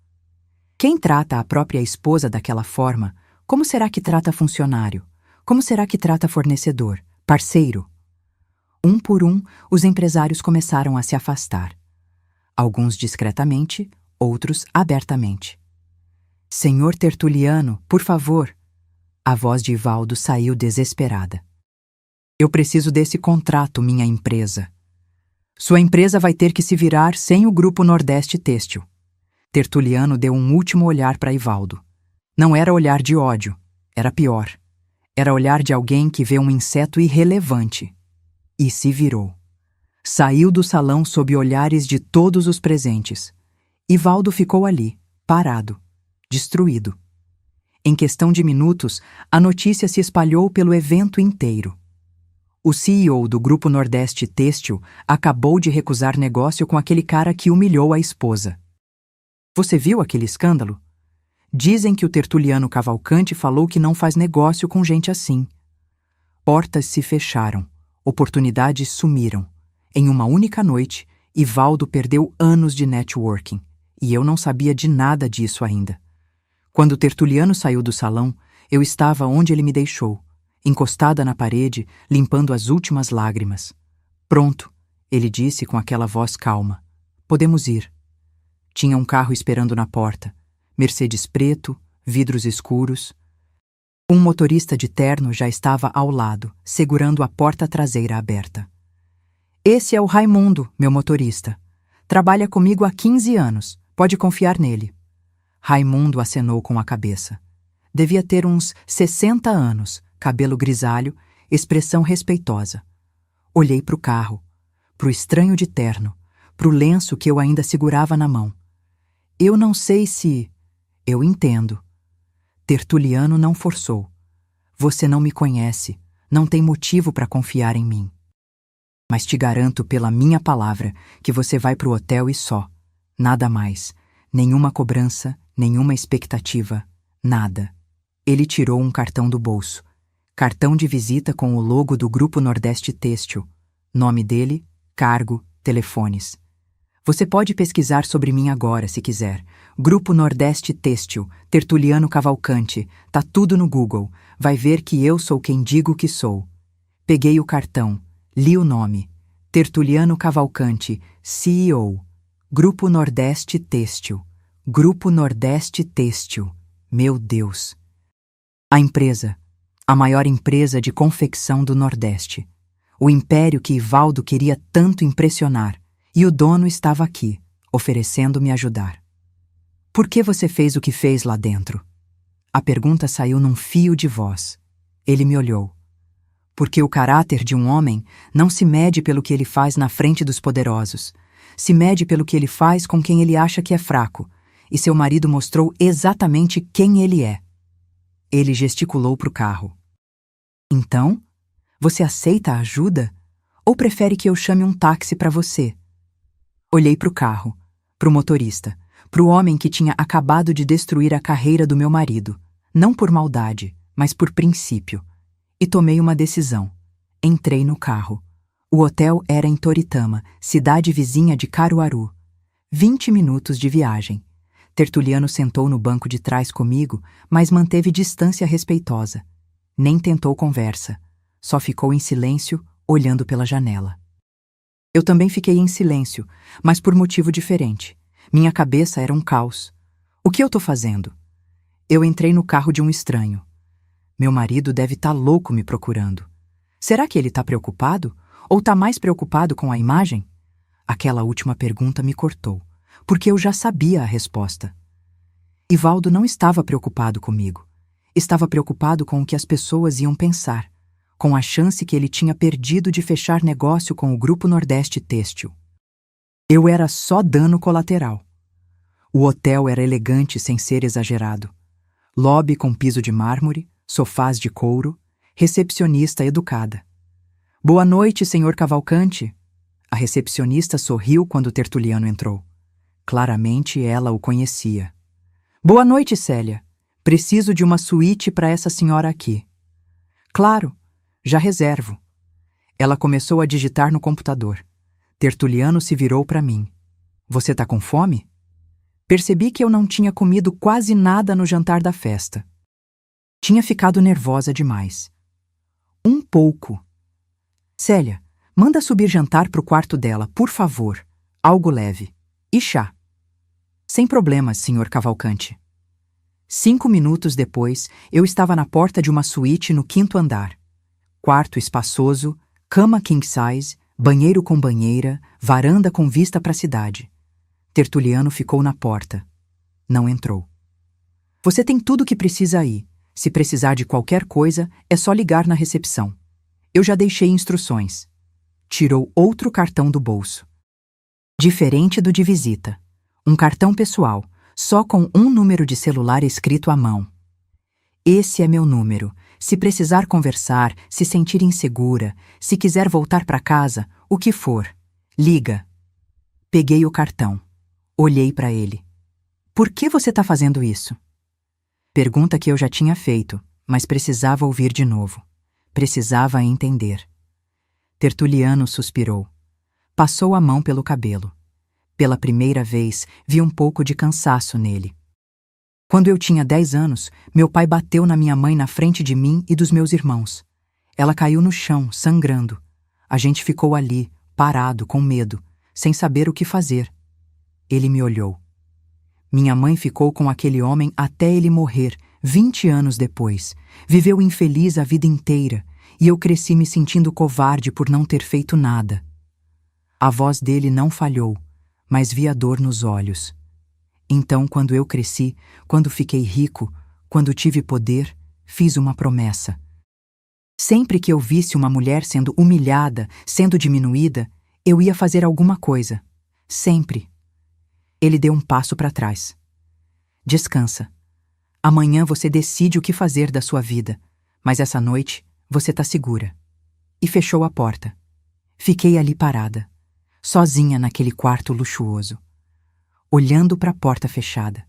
Quem trata a própria esposa daquela forma, como será que trata funcionário? Como será que trata fornecedor, parceiro? Um por um, os empresários começaram a se afastar. Alguns discretamente, outros abertamente. Senhor Tertuliano, por favor. A voz de Ivaldo saiu desesperada. Eu preciso desse contrato, minha empresa. Sua empresa vai ter que se virar sem o Grupo Nordeste Têxtil. Tertuliano deu um último olhar para Ivaldo. Não era olhar de ódio, era pior. Era olhar de alguém que vê um inseto irrelevante. E se virou. Saiu do salão sob olhares de todos os presentes. Ivaldo ficou ali, parado, destruído. Em questão de minutos, a notícia se espalhou pelo evento inteiro. O CEO do Grupo Nordeste Têxtil acabou de recusar negócio com aquele cara que humilhou a esposa. Você viu aquele escândalo? Dizem que o Tertuliano Cavalcante falou que não faz negócio com gente assim. Portas se fecharam, oportunidades sumiram. Em uma única noite, Ivaldo perdeu anos de networking, e eu não sabia de nada disso ainda. Quando Tertuliano saiu do salão, eu estava onde ele me deixou, encostada na parede, limpando as últimas lágrimas. Pronto, ele disse com aquela voz calma. Podemos ir. Tinha um carro esperando na porta. Mercedes preto, vidros escuros. Um motorista de terno já estava ao lado, segurando a porta traseira aberta. Esse é o Raimundo, meu motorista. Trabalha comigo há 15 anos. Pode confiar nele. Raimundo acenou com a cabeça. Devia ter uns 60 anos, cabelo grisalho, expressão respeitosa. Olhei para o carro, para o estranho de terno, para o lenço que eu ainda segurava na mão. Eu não sei se... Eu entendo. Tertuliano não forçou. Você não me conhece, não tem motivo para confiar em mim. Mas te garanto pela minha palavra que você vai para o hotel e só. Nada mais. Nenhuma cobrança, nenhuma expectativa. Nada. Ele tirou um cartão do bolso. Cartão de visita com o logo do Grupo Nordeste Têxtil. Nome dele, cargo, telefones. Você pode pesquisar sobre mim agora, se quiser. Grupo Nordeste Têxtil, Tertuliano Cavalcante. Tá tudo no Google. Vai ver que eu sou quem digo que sou. Peguei o cartão. Li o nome. Tertuliano Cavalcante, CEO. Grupo Nordeste Têxtil. Grupo Nordeste Têxtil. Meu Deus. A empresa. A maior empresa de confecção do Nordeste. O império que Ivaldo queria tanto impressionar. E o dono estava aqui, oferecendo-me ajudar. Por que você fez o que fez lá dentro? A pergunta saiu num fio de voz. Ele me olhou. Porque o caráter de um homem não se mede pelo que ele faz na frente dos poderosos. Se mede pelo que ele faz com quem ele acha que é fraco. E seu marido mostrou exatamente quem ele é. Ele gesticulou para o carro. Então, você aceita a ajuda? Ou prefere que eu chame um táxi para você? Olhei para o carro, para o motorista, para o homem que tinha acabado de destruir a carreira do meu marido, não por maldade, mas por princípio. E tomei uma decisão. Entrei no carro. O hotel era em Toritama, cidade vizinha de Caruaru. 20 minutos de viagem. Tertuliano sentou no banco de trás comigo, mas manteve distância respeitosa. Nem tentou conversa. Só ficou em silêncio, olhando pela janela. Eu também fiquei em silêncio, mas por motivo diferente. Minha cabeça era um caos. O que eu tô fazendo? Eu entrei no carro de um estranho. Meu marido deve estar louco me procurando. Será que ele está preocupado? Ou está mais preocupado com a imagem? Aquela última pergunta me cortou, porque eu já sabia a resposta. Ivaldo não estava preocupado comigo. Estava preocupado com o que as pessoas iam pensar, com a chance que ele tinha perdido de fechar negócio com o Grupo Nordeste Têxtil. Eu era só dano colateral. O hotel era elegante sem ser exagerado. Lobby com piso de mármore, sofás de couro, recepcionista educada. Boa noite, senhor Cavalcante. A recepcionista sorriu quando Tertuliano entrou. Claramente ela o conhecia. Boa noite, Célia. Preciso de uma suíte para essa senhora aqui. Claro, já reservo. Ela começou a digitar no computador. Tertuliano se virou para mim. Você tá com fome? Percebi que eu não tinha comido quase nada no jantar da festa. Tinha ficado nervosa demais. Um pouco. Célia, manda subir jantar pro quarto dela, por favor. Algo leve. E chá. Sem problemas, senhor Cavalcante. 5 minutos depois, eu estava na porta de uma suíte no 5º andar. Quarto espaçoso, cama king size, banheiro com banheira, varanda com vista para a cidade. Tertuliano ficou na porta. Não entrou. Você tem tudo o que precisa aí. Se precisar de qualquer coisa, é só ligar na recepção. Eu já deixei instruções. Tirou outro cartão do bolso. Diferente do de visita. Um cartão pessoal, só com um número de celular escrito à mão. Esse é meu número. Se precisar conversar, se sentir insegura, se quiser voltar para casa, o que for, liga. Peguei o cartão. Olhei para ele. Por que você está fazendo isso? Pergunta que eu já tinha feito, mas precisava ouvir de novo. Precisava entender. Tertuliano suspirou. Passou a mão pelo cabelo. Pela primeira vez, vi um pouco de cansaço nele. Quando eu tinha 10 anos, meu pai bateu na minha mãe na frente de mim e dos meus irmãos. Ela caiu no chão, sangrando. A gente ficou ali, parado, com medo, sem saber o que fazer. Ele me olhou. Minha mãe ficou com aquele homem até ele morrer, 20 anos depois. Viveu infeliz a vida inteira, e eu cresci me sentindo covarde por não ter feito nada. A voz dele não falhou, mas vi a dor nos olhos. Então, quando eu cresci, quando fiquei rico, quando tive poder, fiz uma promessa. Sempre que eu visse uma mulher sendo humilhada, sendo diminuída, eu ia fazer alguma coisa. Sempre. Ele deu um passo para trás. Descansa. Amanhã você decide o que fazer da sua vida, mas essa noite você tá segura. E fechou a porta. Fiquei ali parada, sozinha naquele quarto luxuoso, olhando para a porta fechada.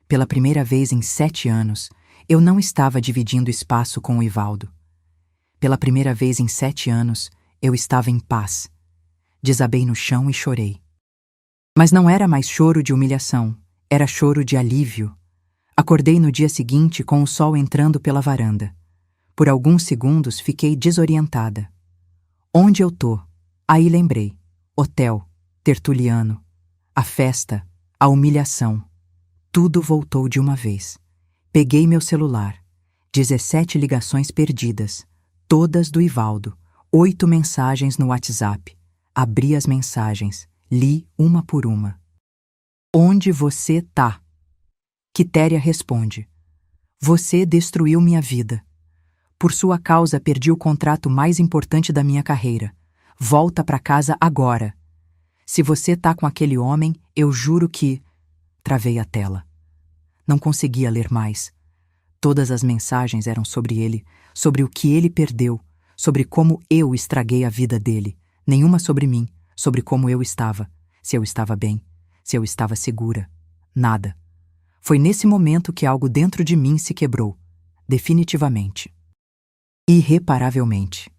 Pela primeira vez em 7 anos, eu não estava dividindo espaço com o Ivaldo. Pela primeira vez em 7 anos, eu estava em paz. Desabei no chão e chorei. Mas não era mais choro de humilhação, era choro de alívio. Acordei no dia seguinte com o sol entrando pela varanda. Por alguns segundos fiquei desorientada. Onde eu tô? Aí lembrei. Hotel, Tertuliano, a festa, a humilhação. Tudo voltou de uma vez. Peguei meu celular. 17 ligações perdidas, todas do Ivaldo. 8 mensagens no WhatsApp. Abri as mensagens, li uma por uma. Onde você tá? Quitéria responde. Você destruiu minha vida. Por sua causa perdi o contrato mais importante da minha carreira. Volta pra casa agora. Se você tá com aquele homem, eu juro que... Travei a tela. Não conseguia ler mais. Todas as mensagens eram sobre ele, sobre o que ele perdeu, sobre como eu estraguei a vida dele. Nenhuma sobre mim, sobre como eu estava, se eu estava bem, se eu estava segura. Nada. Foi nesse momento que algo dentro de mim se quebrou. Definitivamente. Irreparavelmente.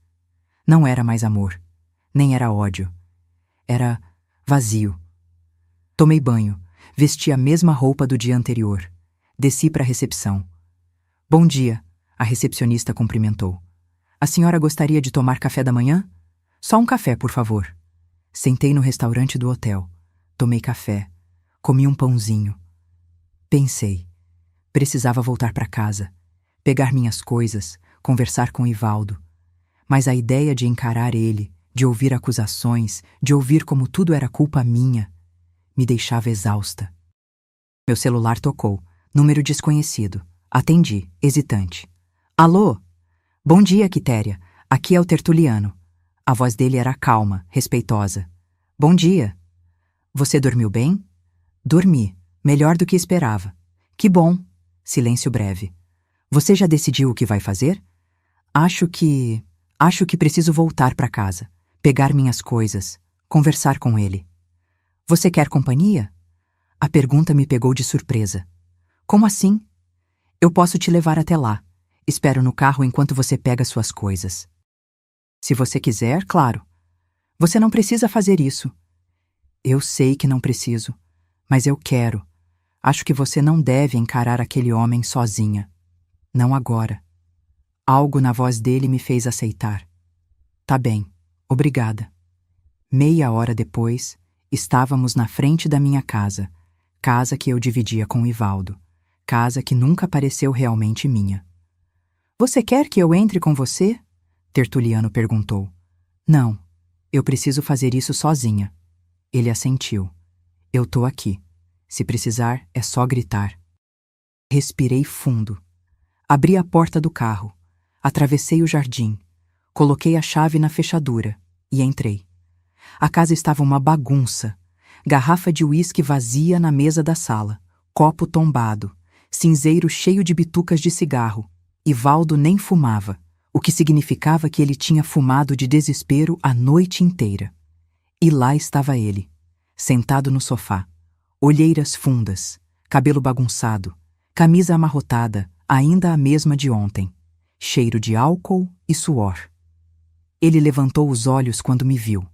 Não era mais amor, nem era ódio. Era vazio. Tomei banho, vesti a mesma roupa do dia anterior. Desci para a recepção. Bom dia, a recepcionista cumprimentou. A senhora gostaria de tomar café da manhã? Só um café, por favor. Sentei no restaurante do hotel. Tomei café. Comi um pãozinho. Pensei. Precisava voltar para casa, pegar minhas coisas, conversar com Ivaldo. Mas a ideia de encarar ele, de ouvir acusações, de ouvir como tudo era culpa minha, me deixava exausta. Meu celular tocou. Número desconhecido. Atendi, hesitante. Alô? Bom dia, Quitéria. Aqui é o Tertuliano. A voz dele era calma, respeitosa. Bom dia. Você dormiu bem? Dormi. Melhor do que esperava. Que bom. Silêncio breve. Você já decidiu o que vai fazer? Acho que preciso voltar para casa, pegar minhas coisas, conversar com ele. Você quer companhia? A pergunta me pegou de surpresa. Como assim? Eu posso te levar até lá. Espero no carro enquanto você pega suas coisas. Se você quiser, claro. Você não precisa fazer isso. Eu sei que não preciso, mas eu quero. Acho que você não deve encarar aquele homem sozinha. Não agora. Algo na voz dele me fez aceitar. Tá bem, obrigada. Meia hora depois, estávamos na frente da minha casa, casa que eu dividia com o Ivaldo, casa que nunca pareceu realmente minha. Você quer que eu entre com você? Tertuliano perguntou. Não, eu preciso fazer isso sozinha. Ele assentiu. Eu tô aqui. Se precisar, é só gritar. Respirei fundo. Abri a porta do carro. Atravessei o jardim. Coloquei a chave na fechadura e entrei. A casa estava uma bagunça. Garrafa de uísque vazia na mesa da sala. Copo tombado. Cinzeiro cheio de bitucas de cigarro. Ivaldo nem fumava, o que significava que ele tinha fumado de desespero a noite inteira. E lá estava ele, sentado no sofá. Olheiras fundas, cabelo bagunçado, camisa amarrotada, ainda a mesma de ontem. Cheiro de álcool e suor. Ele levantou os olhos quando me viu.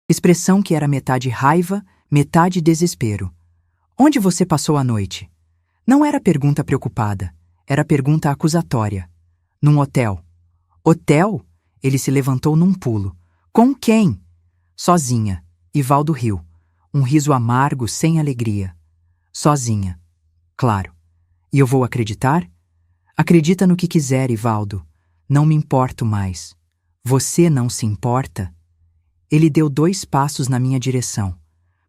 Expressão que era metade raiva, metade desespero. Onde você passou a noite? Não era pergunta preocupada, era pergunta acusatória. Num hotel. Hotel? Ele se levantou num pulo. Com quem? Sozinha. Ivaldo riu. Um riso amargo, sem alegria. Sozinha. Claro. E eu vou acreditar? Acredita no que quiser, Ivaldo. Não me importo mais. Você não se importa? Ele deu 2 passos na minha direção.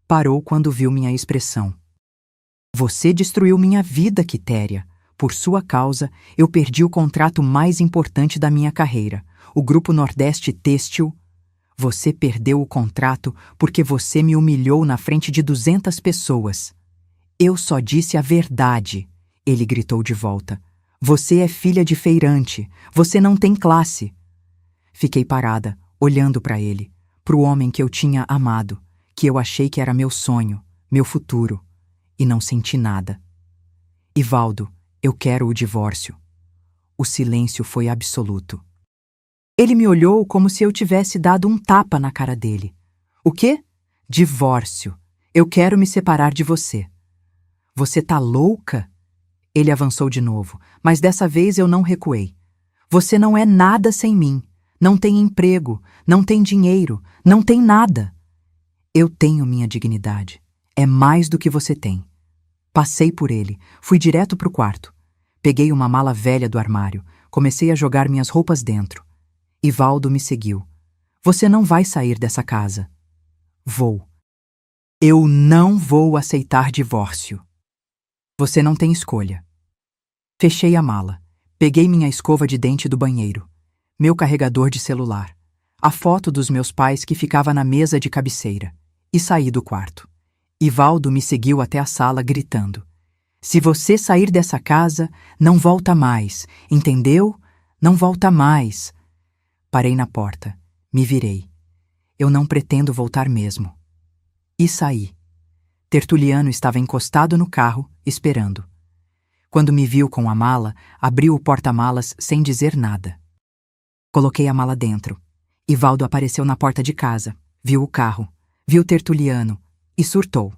Parou quando viu minha expressão. Você destruiu minha vida, Quitéria. Por sua causa, eu perdi o contrato mais importante da minha carreira, o Grupo Nordeste Têxtil. Você perdeu o contrato porque você me humilhou na frente de 200 pessoas. Eu só disse a verdade, ele gritou de volta. Você é filha de feirante, você não tem classe. Fiquei parada, olhando para ele, para o homem que eu tinha amado, que eu achei que era meu sonho, meu futuro, e não senti nada. Ivaldo, eu quero o divórcio. O silêncio foi absoluto. Ele me olhou como se eu tivesse dado um tapa na cara dele. O quê? Divórcio. Eu quero me separar de você. Você tá louca? Ele avançou de novo, mas dessa vez eu não recuei. Você não é nada sem mim. Não tem emprego, não tem dinheiro, não tem nada. Eu tenho minha dignidade. É mais do que você tem. Passei por ele, fui direto pro quarto. Peguei uma mala velha do armário, comecei a jogar minhas roupas dentro. Ivaldo me seguiu. Você não vai sair dessa casa. Vou. Eu não vou aceitar divórcio. Você não tem escolha. Fechei a mala. Peguei minha escova de dente do banheiro, meu carregador de celular, a foto dos meus pais que ficava na mesa de cabeceira, e saí do quarto. Ivaldo me seguiu até a sala gritando. Se você sair dessa casa, não volta mais, entendeu? Não volta mais. Parei na porta, me virei. Eu não pretendo voltar mesmo. E saí. Tertuliano estava encostado no carro, esperando. Quando me viu com a mala, abriu o porta-malas sem dizer nada. Coloquei a mala dentro. Ivaldo apareceu na porta de casa, viu o carro, viu Tertuliano e surtou.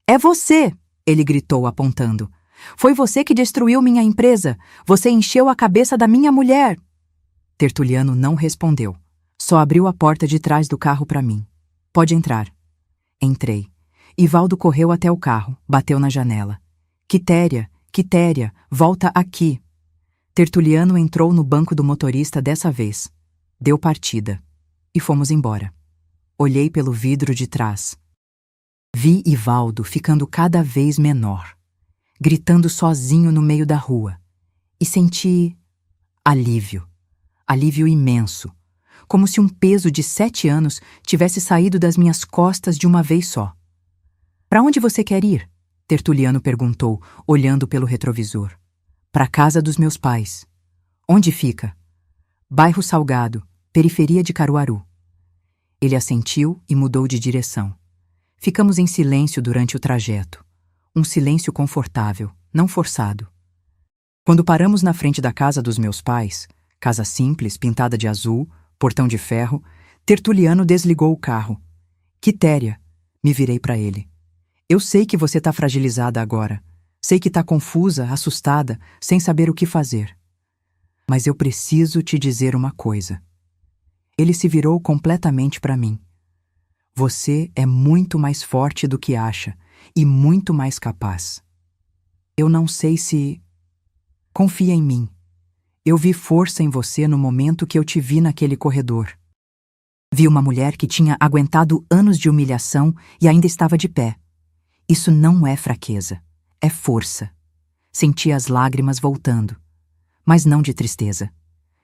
É você! Ele gritou, apontando. Foi você que destruiu minha empresa! Você encheu a cabeça da minha mulher! Tertuliano não respondeu. Só abriu a porta de trás do carro para mim. Pode entrar. Entrei. Ivaldo correu até o carro, bateu na janela. Quitéria, Quitéria, volta aqui. Tertuliano entrou no banco do motorista dessa vez. Deu partida. E fomos embora. Olhei pelo vidro de trás. Vi Ivaldo ficando cada vez menor. gritando sozinho no meio da rua. E senti alívio. Alívio imenso. Como se um peso de 7 anos tivesse saído das minhas costas de uma vez só. Para onde você quer ir? Tertuliano perguntou, olhando pelo retrovisor. Para a casa dos meus pais. Onde fica? Bairro Salgado, periferia de Caruaru. Ele assentiu e mudou de direção. Ficamos em silêncio durante o trajeto. Um silêncio confortável, não forçado. Quando paramos na frente da casa dos meus pais, casa simples, pintada de azul, portão de ferro, Tertuliano desligou o carro. Quitéria, me virei para ele. Eu sei que você está fragilizada agora. Sei que está confusa, assustada, sem saber o que fazer. Mas eu preciso te dizer uma coisa. Ele se virou completamente para mim. Você é muito mais forte do que acha e muito mais capaz. Eu não sei se... Confia em mim. Eu vi força em você no momento que eu te vi naquele corredor. Vi uma mulher que tinha aguentado anos de humilhação e ainda estava de pé. Isso não é fraqueza, é força. Senti as lágrimas voltando, mas não de tristeza,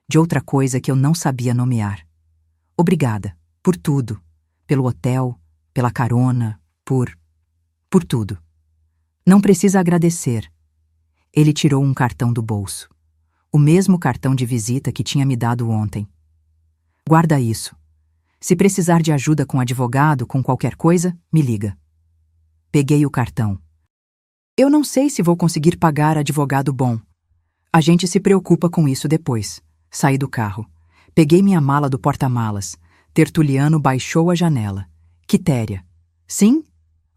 de outra coisa que eu não sabia nomear. Obrigada, por tudo, pelo hotel, pela carona, por tudo. Não precisa agradecer. Ele tirou um cartão do bolso. O mesmo cartão de visita que tinha me dado ontem. Guarda isso. Se precisar de ajuda com advogado, com qualquer coisa, me liga. Peguei o cartão. Eu não sei se vou conseguir pagar advogado bom. A gente se preocupa com isso depois. Saí do carro. Peguei minha mala do porta-malas. Tertuliano baixou a janela. Quitéria. Sim?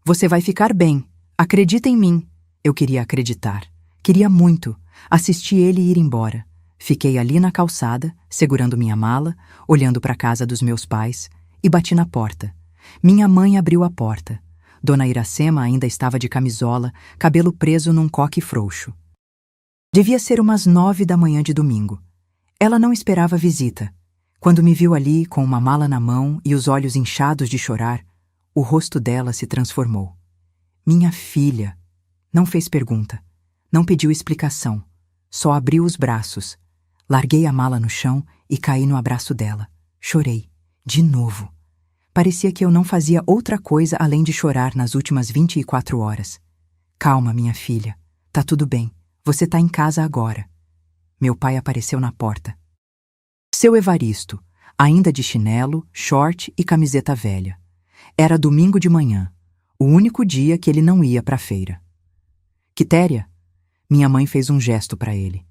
Você vai ficar bem. Acredita em mim. Eu queria acreditar. Queria muito. Assisti ele ir embora. Fiquei ali na calçada, segurando minha mala, olhando para a casa dos meus pais, e bati na porta. Minha mãe abriu a porta. Dona Iracema ainda estava de camisola, cabelo preso num coque frouxo. Devia ser umas 9 da manhã de domingo. Ela não esperava visita. Quando me viu ali, com uma mala na mão e os olhos inchados de chorar, o rosto dela se transformou. Minha filha. Não fez pergunta. Não pediu explicação. Só abriu os braços. Larguei a mala no chão e caí no abraço dela. Chorei. De novo. Parecia que eu não fazia outra coisa além de chorar nas últimas 24 horas. Calma, minha filha. Tá tudo bem. Você tá em casa agora. Meu pai apareceu na porta. Seu Evaristo, ainda de chinelo, short e camiseta velha. Era domingo de manhã, o único dia que ele não ia pra feira. Quitéria? Minha mãe fez um gesto para ele.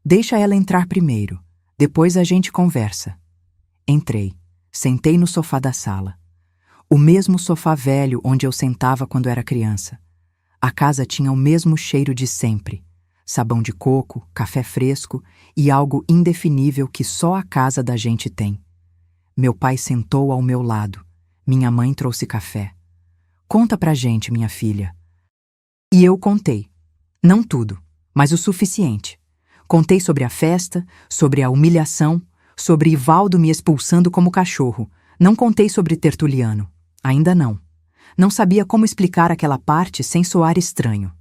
Deixa ela entrar primeiro, depois a gente conversa. Entrei, sentei no sofá da sala. O mesmo sofá velho onde eu sentava quando era criança. A casa tinha o mesmo cheiro de sempre. Sabão de coco, café fresco e algo indefinível que só a casa da gente tem. Meu pai sentou ao meu lado. Minha mãe trouxe café. Conta pra gente, minha filha. E eu contei. Não tudo, mas o suficiente. Contei sobre a festa, sobre a humilhação, sobre Ivaldo me expulsando como cachorro. Não contei sobre Tertuliano. Ainda não. Não sabia como explicar aquela parte sem soar estranho.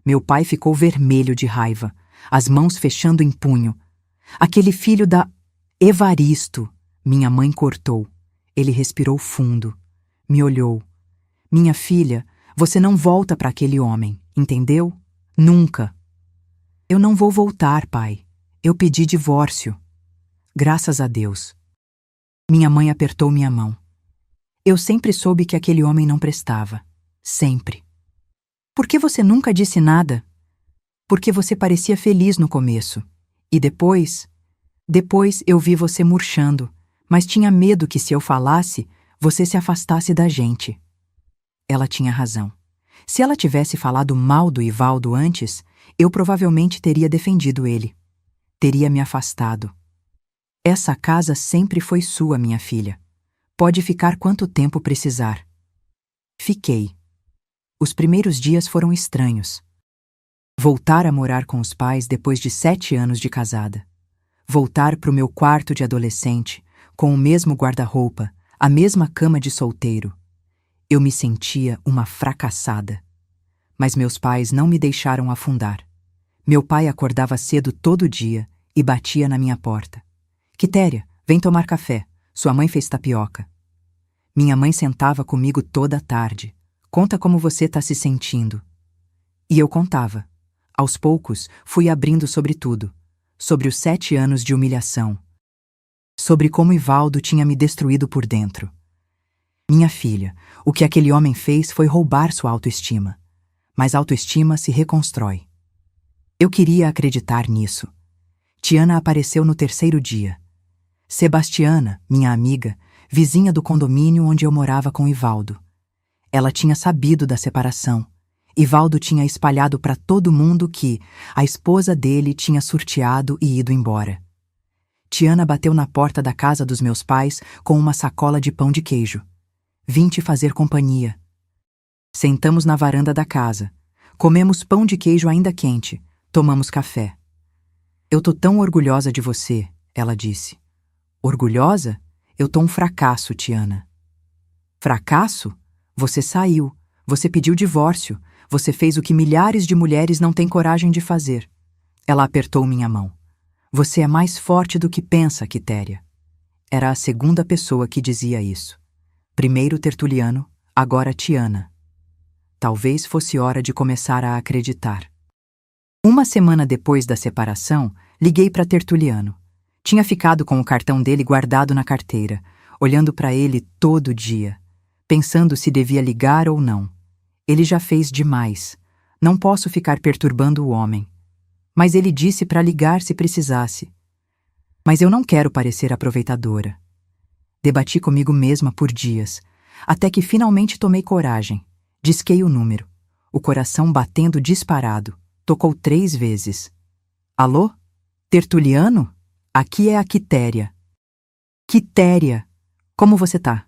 Meu pai ficou vermelho de raiva, as mãos fechando em punho. Aquele filho da... Evaristo, minha mãe cortou. Ele respirou fundo. Me olhou. Minha filha, você não volta para aquele homem, entendeu? Nunca. Eu não vou voltar, pai. Eu pedi divórcio. Graças a Deus. Minha mãe apertou minha mão. Eu sempre soube que aquele homem não prestava. Sempre. Por que você nunca disse nada? Porque você parecia feliz no começo. E depois eu vi você murchando, mas tinha medo que se eu falasse, você se afastasse da gente. Ela tinha razão. Se ela tivesse falado mal do Ivaldo antes, eu provavelmente teria defendido ele. Teria me afastado. Essa casa sempre foi sua, minha filha. Pode ficar quanto tempo precisar. Fiquei. Os primeiros dias foram estranhos. Voltar a morar com os pais depois de 7 anos de casada. Voltar para o meu quarto de adolescente, com o mesmo guarda-roupa, a mesma cama de solteiro. Eu me sentia uma fracassada. Mas meus pais não me deixaram afundar. Meu pai acordava cedo todo dia e batia na minha porta. Quitéria, vem tomar café. Sua mãe fez tapioca. Minha mãe sentava comigo toda a tarde. Conta como você está se sentindo. E eu contava. Aos poucos, fui abrindo sobre tudo. Sobre os 7 anos de humilhação. Sobre como Ivaldo tinha me destruído por dentro. Minha filha, o que aquele homem fez foi roubar sua autoestima. Mas autoestima se reconstrói. Eu queria acreditar nisso. Tiana apareceu no 3º dia. Sebastiana, minha amiga, vizinha do condomínio onde eu morava com Ivaldo. Ela tinha sabido da separação. Ivaldo tinha espalhado para todo mundo que a esposa dele tinha surteado e ido embora. Tiana bateu na porta da casa dos meus pais com uma sacola de pão de queijo. Vim te fazer companhia. Sentamos na varanda da casa. Comemos pão de queijo ainda quente. Tomamos café. Eu tô tão orgulhosa de você, ela disse. Orgulhosa? Eu tô um fracasso, Tiana. Fracasso? Você saiu. Você pediu divórcio. Você fez o que milhares de mulheres não têm coragem de fazer. Ela apertou minha mão. Você é mais forte do que pensa, Quitéria. Era a 2ª pessoa que dizia isso. Primeiro Tertuliano, agora Tiana. Talvez fosse hora de começar a acreditar. Uma semana depois da separação, liguei para Tertuliano. Tinha ficado com o cartão dele guardado na carteira, olhando para ele todo dia, pensando se devia ligar ou não. Ele já fez demais. Não posso ficar perturbando o homem. Mas ele disse para ligar se precisasse. Mas eu não quero parecer aproveitadora. Debati comigo mesma por dias, até que finalmente tomei coragem. Disquei o número, o coração batendo disparado. Tocou 3 vezes. Alô? Tertuliano? Aqui é a Quitéria. Quitéria! Como você tá?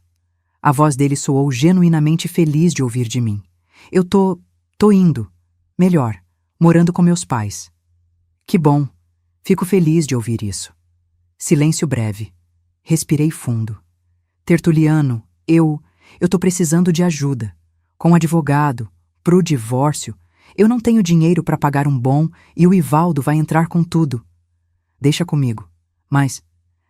A voz dele soou genuinamente feliz de ouvir de mim. Eu tô indo. Melhor, morando com meus pais. Que bom. Fico feliz de ouvir isso. Silêncio breve. Respirei fundo. Tertuliano, eu tô precisando de ajuda. Com advogado, pro divórcio. Eu não tenho dinheiro para pagar um bom e o Ivaldo vai entrar com tudo. Deixa comigo. Mas,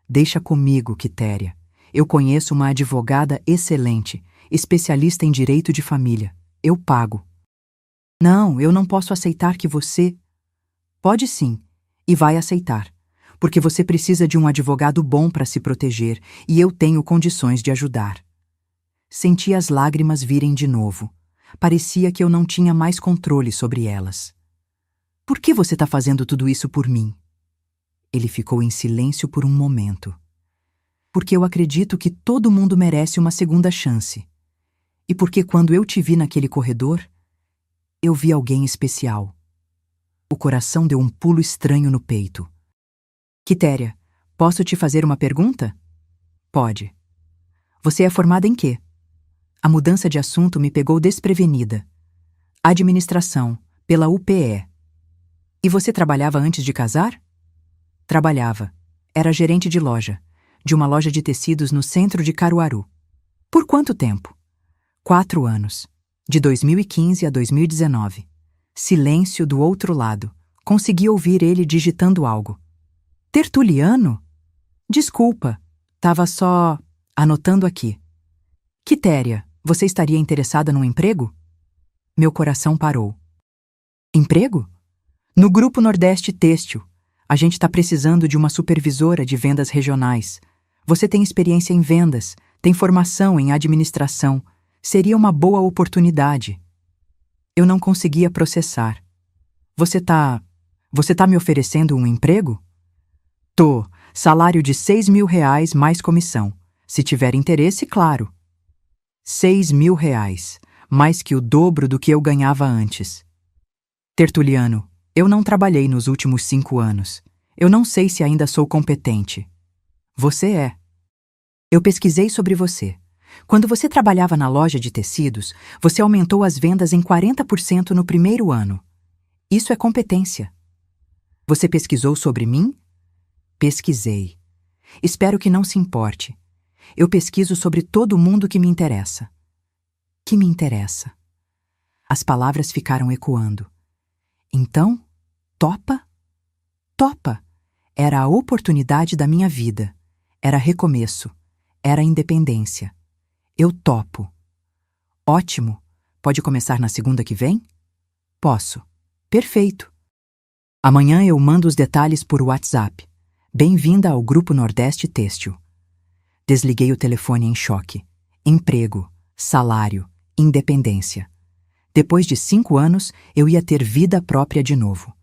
deixa comigo, Quitéria. Eu conheço uma advogada excelente, especialista em direito de família. Eu pago. Não, eu não posso aceitar que você... Pode sim, e vai aceitar. Porque você precisa de um advogado bom para se proteger e eu tenho condições de ajudar. Senti as lágrimas virem de novo. Parecia que eu não tinha mais controle sobre elas. Por que você está fazendo tudo isso por mim? Ele ficou em silêncio por um momento. Porque eu acredito que todo mundo merece uma segunda chance. E porque quando eu te vi naquele corredor, eu vi alguém especial. O coração deu um pulo estranho no peito. Quitéria, posso te fazer uma pergunta? Pode. Você é formada em quê? A mudança de assunto me pegou desprevenida. Administração, pela UPE. E você trabalhava antes de casar? Trabalhava. Era gerente de loja, de uma loja de tecidos no centro de Caruaru. Por quanto tempo? 4 anos. De 2015 a 2019. Silêncio do outro lado. Consegui ouvir ele digitando algo. Tertuliano? Desculpa, tava só anotando aqui. Quitéria, você estaria interessada num emprego? Meu coração parou. Emprego? No Grupo Nordeste Têxtil. A gente está precisando de uma supervisora de vendas regionais. Você tem experiência em vendas, tem formação em administração. Seria uma boa oportunidade. Eu não conseguia processar. Você tá me oferecendo um emprego? Tô. Salário de R$ 6.000 mais comissão. Se tiver interesse, claro. R$ 6.000, mais que o dobro do que eu ganhava antes. Tertuliano, eu não trabalhei nos últimos 5 anos. Eu não sei se ainda sou competente. Você é. Eu pesquisei sobre você. Quando você trabalhava na loja de tecidos, você aumentou as vendas em 40% no primeiro ano. Isso é competência. Você pesquisou sobre mim? Pesquisei. Espero que não se importe. Eu pesquiso sobre todo mundo que me interessa. Que me interessa? As palavras ficaram ecoando. Então, topa? Topa! Era a oportunidade da minha vida. Era recomeço. Era independência. Eu topo. Ótimo. Pode começar na segunda que vem? Posso. Perfeito. Amanhã eu mando os detalhes por WhatsApp. Bem-vinda ao Grupo Nordeste Têxtil. Desliguei o telefone em choque. Emprego, salário, independência. Depois de 5 anos, eu ia ter vida própria de novo.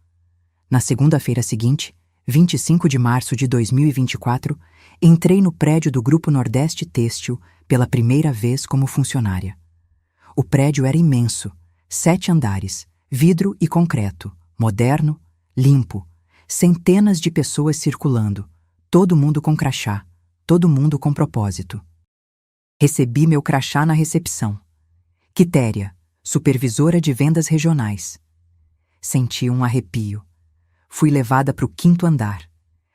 Na segunda-feira seguinte, 25 de março de 2024, entrei no prédio do Grupo Nordeste Têxtil pela primeira vez como funcionária. O prédio era imenso, 7 andares, vidro e concreto, moderno, limpo, centenas de pessoas circulando, todo mundo com crachá, todo mundo com propósito. Recebi meu crachá na recepção. Quitéria, supervisora de vendas regionais. Senti um arrepio. Fui levada para o 5º andar.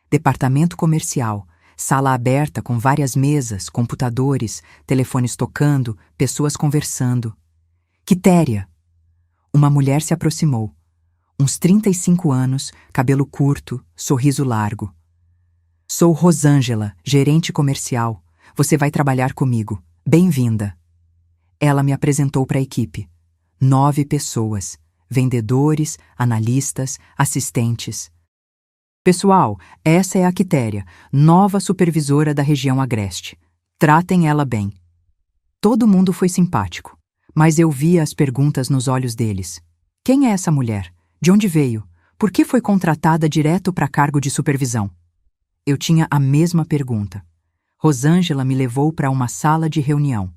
Departamento comercial, sala aberta com várias mesas, computadores, telefones tocando, pessoas conversando. Quitéria! Uma mulher se aproximou. Uns 35 anos, cabelo curto, sorriso largo. Sou Rosângela, gerente comercial. Você vai trabalhar comigo. Bem-vinda. Ela me apresentou para a equipe. 9 pessoas. Vendedores, analistas, assistentes. Pessoal, essa é a Quitéria, nova supervisora da região Agreste. Tratem ela bem. Todo mundo foi simpático, mas eu via as perguntas nos olhos deles. Quem é essa mulher? De onde veio? Por que foi contratada direto para cargo de supervisão? Eu tinha a mesma pergunta. Rosângela me levou para uma sala de reunião.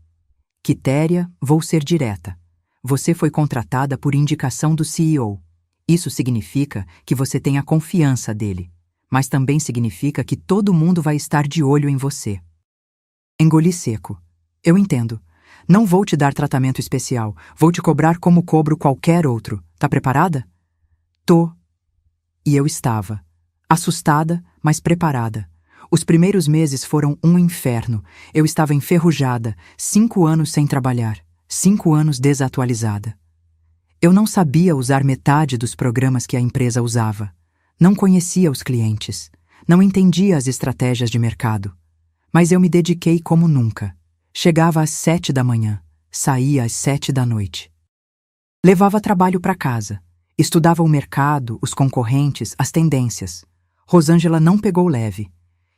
Quitéria, vou ser direta. Você foi contratada por indicação do CEO. Isso significa que você tem a confiança dele, mas também significa que todo mundo vai estar de olho em você. Engoli seco. Eu entendo. Não vou te dar tratamento especial. Vou te cobrar como cobro qualquer outro. Tá preparada? Tô. E eu estava. Assustada, mas preparada. Os primeiros meses foram um inferno. Eu estava enferrujada, 5 anos sem trabalhar, 5 anos desatualizada. Eu não sabia usar metade dos programas que a empresa usava. Não conhecia os clientes. Não entendia as estratégias de mercado. Mas eu me dediquei como nunca. Chegava às 7 da manhã, saía às 7 da noite. Levava trabalho para casa. Estudava o mercado, os concorrentes, as tendências. Rosângela não pegou leve.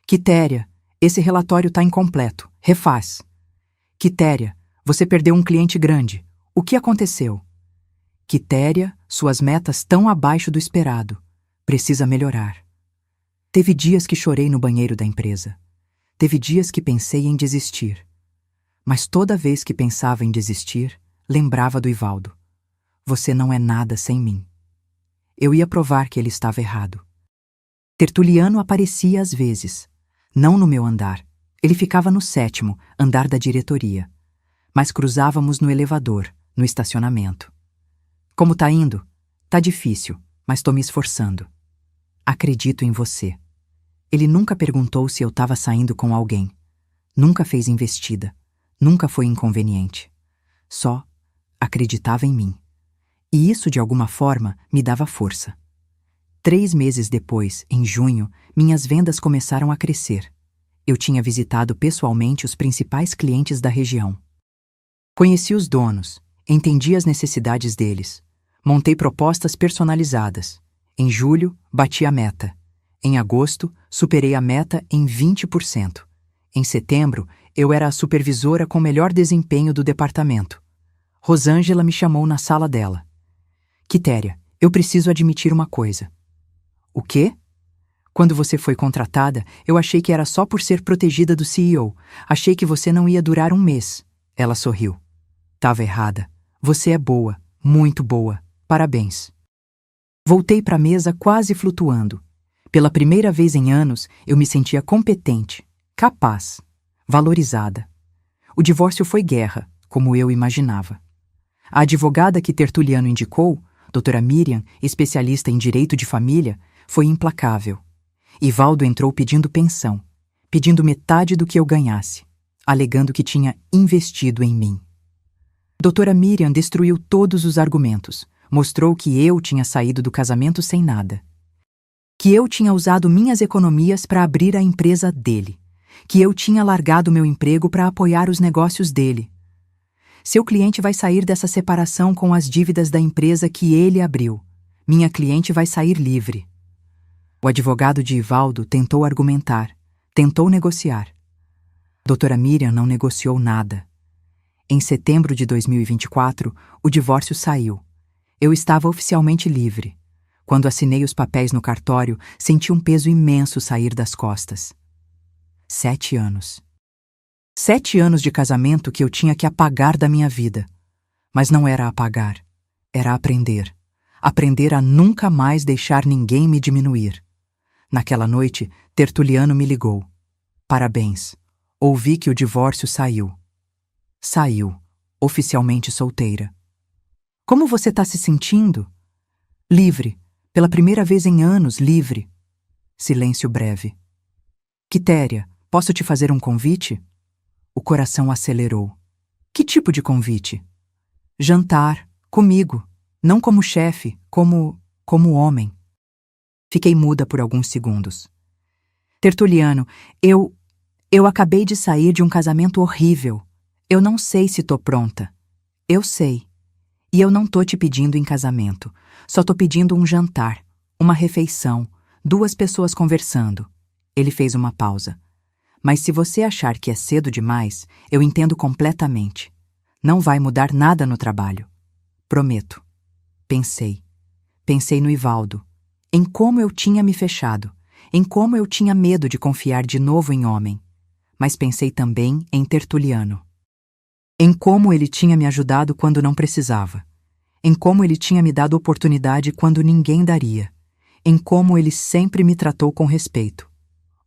Quitéria, esse relatório está incompleto. Refaz. Quitéria, você perdeu um cliente grande. O que aconteceu? Quitéria, suas metas estão abaixo do esperado. Precisa melhorar. Teve dias que chorei no banheiro da empresa. Teve dias que pensei em desistir. Mas toda vez que pensava em desistir, lembrava do Ivaldo. Você não é nada sem mim. Eu ia provar que ele estava errado. Tertuliano aparecia às vezes. Não no meu andar. Ele ficava no 7º, andar da diretoria. Mas cruzávamos no elevador, no estacionamento. Como tá indo? Tá difícil, mas tô me esforçando. Acredito em você. Ele nunca perguntou se eu estava saindo com alguém. Nunca fez investida. Nunca foi inconveniente. Só acreditava em mim. E isso, de alguma forma, me dava força. 3 meses depois, em junho, minhas vendas começaram a crescer. Eu tinha visitado pessoalmente os principais clientes da região. Conheci os donos, entendi as necessidades deles. Montei propostas personalizadas. Em julho, bati a meta. Em agosto, superei a meta em 20%. Em setembro, eu era a supervisora com melhor desempenho do departamento. Rosângela me chamou na sala dela. Quitéria, eu preciso admitir uma coisa. O quê? Quando você foi contratada, eu achei que era só por ser protegida do CEO. Achei que você não ia durar um mês. Ela sorriu. Tava errada. Você é boa, muito boa. Parabéns. Voltei para a mesa quase flutuando. Pela primeira vez em anos, eu me sentia competente, capaz, valorizada. O divórcio foi guerra, como eu imaginava. A advogada que Tertuliano indicou, doutora Miriam, especialista em direito de família, foi implacável. Ivaldo entrou pedindo pensão, pedindo metade do que eu ganhasse, alegando que tinha investido em mim. Doutora Miriam destruiu todos os argumentos. Mostrou que eu tinha saído do casamento sem nada. Que eu tinha usado minhas economias para abrir a empresa dele. Que eu tinha largado meu emprego para apoiar os negócios dele. Seu cliente vai sair dessa separação com as dívidas da empresa que ele abriu. Minha cliente vai sair livre. O advogado de Ivaldo tentou argumentar, tentou negociar. Doutora Miriam não negociou nada. Em setembro de 2024, o divórcio saiu. Eu estava oficialmente livre. Quando assinei os papéis no cartório, senti um peso imenso sair das costas. 7 anos. 7 anos de casamento que eu tinha que apagar da minha vida. Mas não era apagar, era aprender. Aprender a nunca mais deixar ninguém me diminuir. Naquela noite, Tertuliano me ligou. Parabéns. Ouvi que o divórcio saiu. Saiu, oficialmente solteira. Como você está se sentindo? Livre, pela primeira vez em anos, livre. Silêncio breve. Quitéria, posso te fazer um convite? O coração acelerou. Que tipo de convite? Jantar, comigo, não como chefe, como homem. Fiquei muda por alguns segundos. Tertuliano, eu acabei de sair de um casamento horrível. Eu não sei se tô pronta. Eu sei. E eu não tô te pedindo em casamento. Só tô pedindo um jantar, uma refeição, 2 pessoas conversando. Ele fez uma pausa. Mas se você achar que é cedo demais, eu entendo completamente. Não vai mudar nada no trabalho. Prometo. Pensei. Pensei no Ivaldo. Em como eu tinha me fechado. Em como eu tinha medo de confiar de novo em homem. Mas pensei também em Tertuliano. Em como ele tinha me ajudado quando não precisava. Em como ele tinha me dado oportunidade quando ninguém daria. Em como ele sempre me tratou com respeito.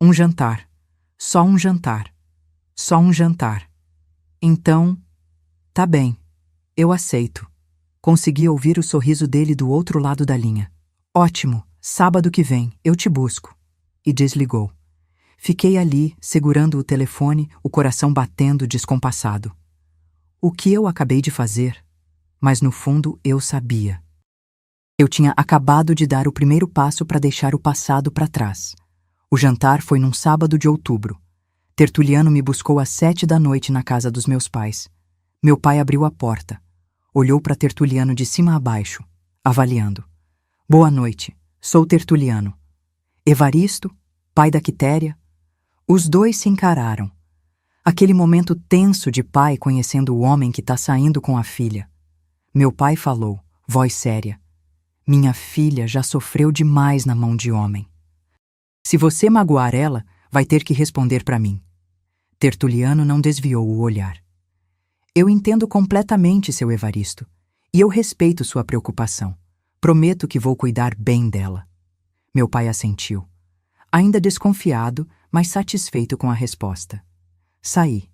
Um jantar. Só um jantar. Só um jantar. Então, tá bem. Eu aceito. Consegui ouvir o sorriso dele do outro lado da linha. Ótimo, sábado que vem, eu te busco. E desligou. Fiquei ali, segurando o telefone, o coração batendo descompassado. O que eu acabei de fazer? Mas no fundo eu sabia. Eu tinha acabado de dar o primeiro passo para deixar o passado para trás. O jantar foi num sábado de outubro. Tertuliano me buscou às 7 da noite na casa dos meus pais. Meu pai abriu a porta. Olhou para Tertuliano de cima a baixo, avaliando. Boa noite, sou Tertuliano. Evaristo, pai da Quitéria. Os dois se encararam. Aquele momento tenso de pai conhecendo o homem que está saindo com a filha. Meu pai falou, voz séria. Minha filha já sofreu demais na mão de homem. Se você magoar ela, vai ter que responder para mim. Tertuliano não desviou o olhar. Eu entendo completamente, seu Evaristo, e eu respeito sua preocupação. Prometo que vou cuidar bem dela. Meu pai assentiu. Ainda desconfiado, mas satisfeito com a resposta. Saí.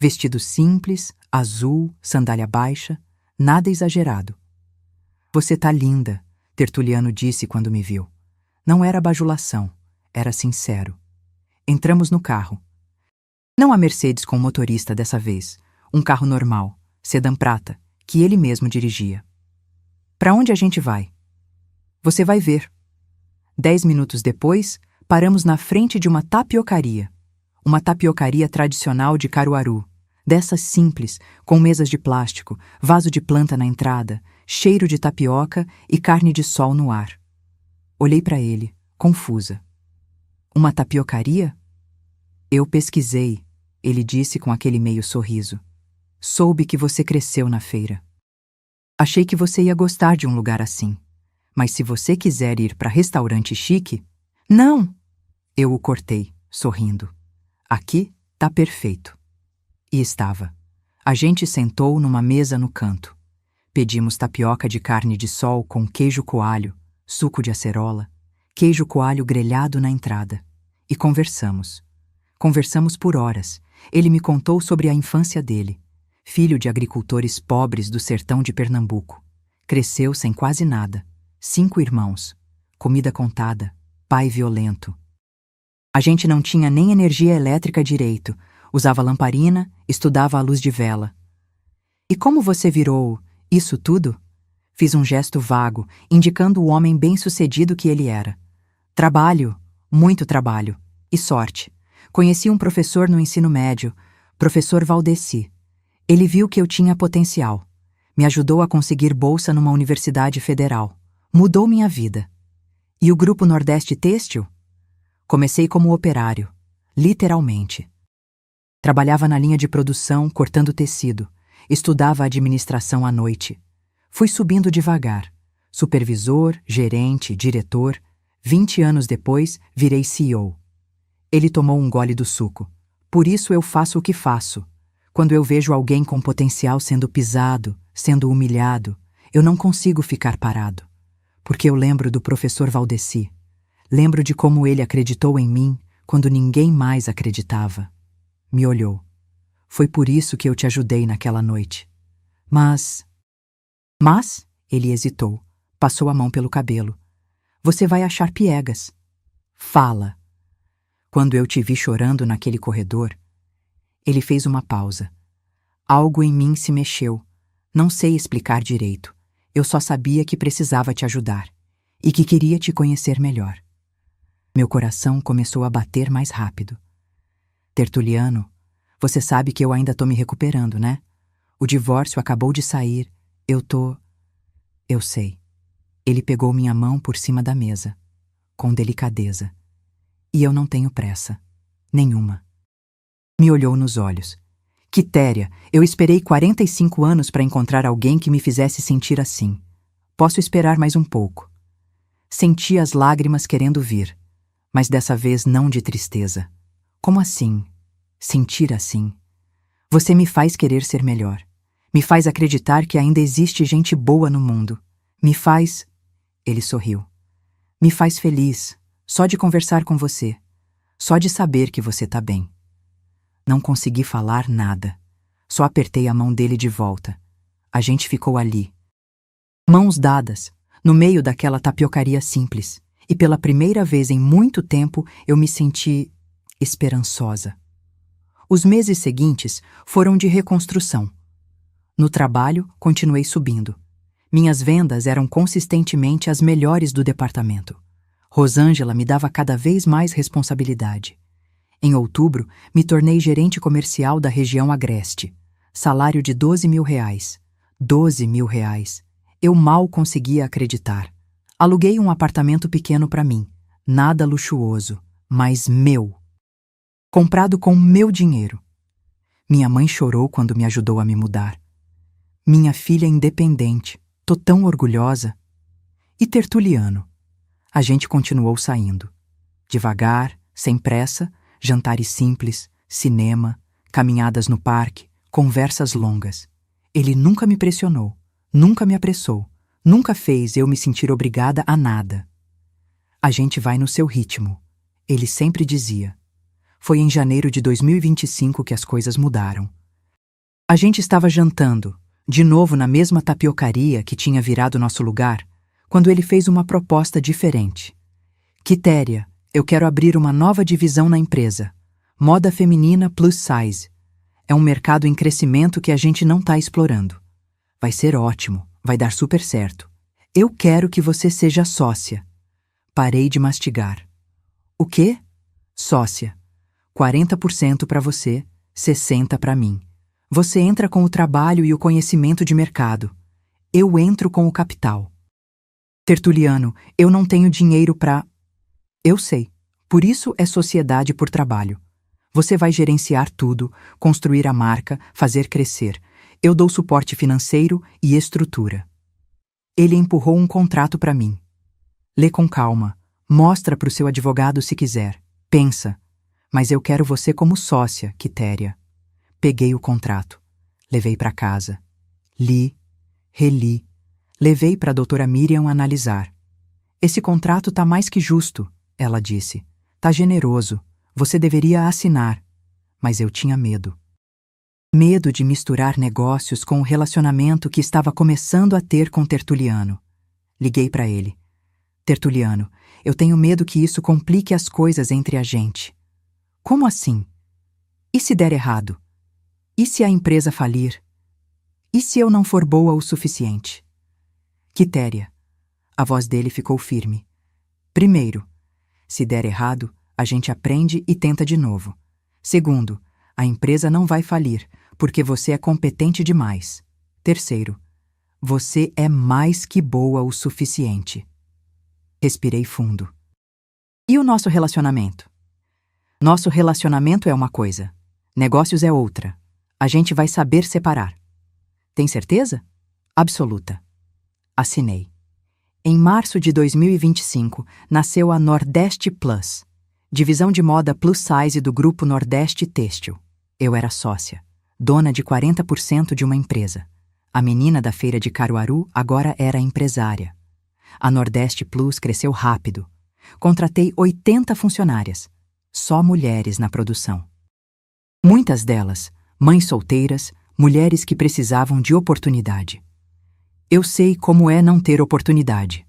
Vestido simples, azul, sandália baixa, nada exagerado. Você tá linda, Tertuliano disse quando me viu. Não era bajulação, era sincero. Entramos no carro. Não a Mercedes com motorista dessa vez, um carro normal, sedã prata, que ele mesmo dirigia. Para onde a gente vai? Você vai ver. 10 minutos depois, paramos na frente de uma tapiocaria. Uma tapiocaria tradicional de Caruaru, dessas simples, com mesas de plástico, vaso de planta na entrada, cheiro de tapioca e carne de sol no ar. Olhei para ele, confusa. Uma tapiocaria? Eu pesquisei, ele disse com aquele meio sorriso. Soube que você cresceu na feira. Achei que você ia gostar de um lugar assim. Mas se você quiser ir para restaurante chique... Não! Eu o cortei, sorrindo. Aqui tá perfeito. E estava. A gente sentou numa mesa no canto. Pedimos tapioca de carne de sol com queijo coalho, suco de acerola, queijo coalho grelhado na entrada. E conversamos. Conversamos por horas. Ele me contou sobre a infância dele. Filho de agricultores pobres do sertão de Pernambuco. Cresceu sem quase nada. 5 irmãos. Comida contada. Pai violento. A gente não tinha nem energia elétrica direito. Usava lamparina, estudava à luz de vela. E como você virou isso tudo? Fiz um gesto vago, indicando o homem bem-sucedido que ele era. Trabalho, muito trabalho. E sorte. Conheci um professor no ensino médio, professor Valdeci. Ele viu que eu tinha potencial. Me ajudou a conseguir bolsa numa universidade federal. Mudou minha vida. E o Grupo Nordeste Têxtil? Comecei como operário, literalmente. Trabalhava na linha de produção, cortando tecido. Estudava administração à noite. Fui subindo devagar. Supervisor, gerente, diretor. 20 anos depois, virei CEO. Ele tomou um gole do suco. Por isso eu faço o que faço. Quando eu vejo alguém com potencial sendo pisado, sendo humilhado, eu não consigo ficar parado. Porque eu lembro do professor Valdeci. Lembro de como ele acreditou em mim quando ninguém mais acreditava. Me olhou. Foi por isso que eu te ajudei naquela noite. Mas, ele hesitou, passou a mão pelo cabelo. Você vai achar piegas. Fala. Quando eu te vi chorando naquele corredor, ele fez uma pausa. Algo em mim se mexeu. Não sei explicar direito. Eu só sabia que precisava te ajudar e que queria te conhecer melhor. Meu coração começou a bater mais rápido. Tertuliano, você sabe que eu ainda tô me recuperando, né? O divórcio acabou de sair. Eu sei. Ele pegou minha mão por cima da mesa, com delicadeza. E eu não tenho pressa. Nenhuma. Me olhou nos olhos. Quitéria, eu esperei 45 anos para encontrar alguém que me fizesse sentir assim. Posso esperar mais um pouco. Senti as lágrimas querendo vir, mas dessa vez não de tristeza. Como assim? Sentir assim? Você me faz querer ser melhor. Me faz acreditar que ainda existe gente boa no mundo. Me faz... Ele sorriu. Me faz feliz, só de conversar com você. Só de saber que você tá bem. Não consegui falar nada. Só apertei a mão dele de volta. A gente ficou ali. Mãos dadas, no meio daquela tapiocaria simples. E pela primeira vez em muito tempo eu me senti esperançosa. Os meses seguintes foram de reconstrução. No trabalho, continuei subindo. Minhas vendas eram consistentemente as melhores do departamento. Rosângela me dava cada vez mais responsabilidade. Em outubro, me tornei gerente comercial da região Agreste. Salário de R$ 12.000. R$ 12.000. Eu mal conseguia acreditar. Aluguei um apartamento pequeno para mim. Nada luxuoso, mas meu. Comprado com meu dinheiro. Minha mãe chorou quando me ajudou a me mudar. Minha filha é independente. Tô tão orgulhosa. E Tertuliano? A gente continuou saindo. Devagar, sem pressa, jantares simples, cinema, caminhadas no parque, conversas longas. Ele nunca me pressionou, nunca me apressou, nunca fez eu me sentir obrigada a nada. A gente vai no seu ritmo, ele sempre dizia. Foi em janeiro de 2025 que as coisas mudaram. A gente estava jantando, de novo na mesma tapiocaria que tinha virado nosso lugar, quando ele fez uma proposta diferente. Quitéria, eu quero abrir uma nova divisão na empresa. Moda feminina plus size. É um mercado em crescimento que a gente não está explorando. Vai ser ótimo, vai dar super certo. Eu quero que você seja sócia. Parei de mastigar. O quê? Sócia. 40% para você, 60% para mim. Você entra com o trabalho e o conhecimento de mercado. Eu entro com o capital. Tertuliano, eu não tenho dinheiro para... Eu sei. Por isso é sociedade por trabalho. Você vai gerenciar tudo, construir a marca, fazer crescer. Eu dou suporte financeiro e estrutura. Ele empurrou um contrato para mim. Lê com calma. Mostra para o seu advogado se quiser. Pensa. Mas eu quero você como sócia, Quitéria. Peguei o contrato. Levei para casa. Li. Reli. Levei para a doutora Miriam analisar. Esse contrato tá mais que justo, ela disse. Tá generoso. Você deveria assinar. Mas eu tinha medo. Medo de misturar negócios com o relacionamento que estava começando a ter com Tertuliano. Liguei para ele. Tertuliano, eu tenho medo que isso complique as coisas entre a gente. Como assim? E se der errado? E se a empresa falir? E se eu não for boa o suficiente? Quitéria. A voz dele ficou firme. Primeiro, se der errado, a gente aprende e tenta de novo. Segundo, a empresa não vai falir, porque você é competente demais. Terceiro, você é mais que boa o suficiente. Respirei fundo. E o nosso relacionamento? Nosso relacionamento é uma coisa, negócios é outra. A gente vai saber separar. Tem certeza? Absoluta. Assinei. Em março de 2025, nasceu a Nordeste Plus, divisão de moda plus size do grupo Nordeste Têxtil. Eu era sócia, dona de 40% de uma empresa. A menina da feira de Caruaru agora era empresária. A Nordeste Plus cresceu rápido. Contratei 80 funcionárias, só mulheres na produção. Muitas delas, mães solteiras, mulheres que precisavam de oportunidade. Eu sei como é não ter oportunidade.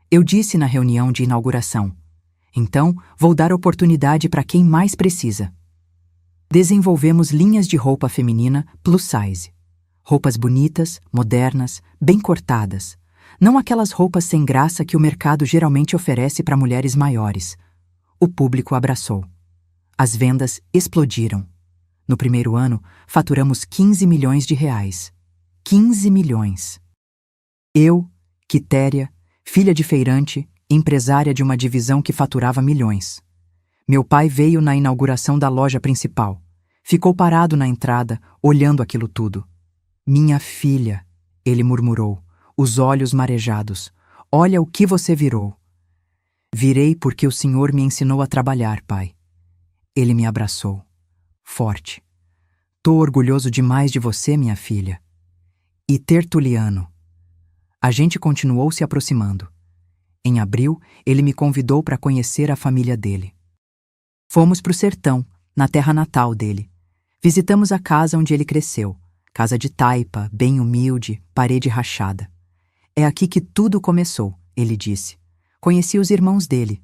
Eu disse na reunião de inauguração. Então, vou dar oportunidade para quem mais precisa. Desenvolvemos linhas de roupa feminina plus size. Roupas bonitas, modernas, bem cortadas. Não aquelas roupas sem graça que o mercado geralmente oferece para mulheres maiores. O público abraçou. As vendas explodiram. No primeiro ano, faturamos 15 milhões de reais. 15 milhões. Eu, Quitéria, filha de feirante, empresária de uma divisão que faturava milhões. Meu pai veio na inauguração da loja principal. Ficou parado na entrada, olhando aquilo tudo. Minha filha, ele murmurou, os olhos marejados. Olha o que você virou. Virei porque o senhor me ensinou a trabalhar, pai. Ele me abraçou. Forte. Tô orgulhoso demais de você, minha filha. E Tertuliano. A gente continuou se aproximando. Em abril, ele me convidou para conhecer a família dele. Fomos para o sertão, na terra natal dele. Visitamos a casa onde ele cresceu. Casa de taipa, bem humilde, parede rachada. É aqui que tudo começou, ele disse. Conheci os irmãos dele.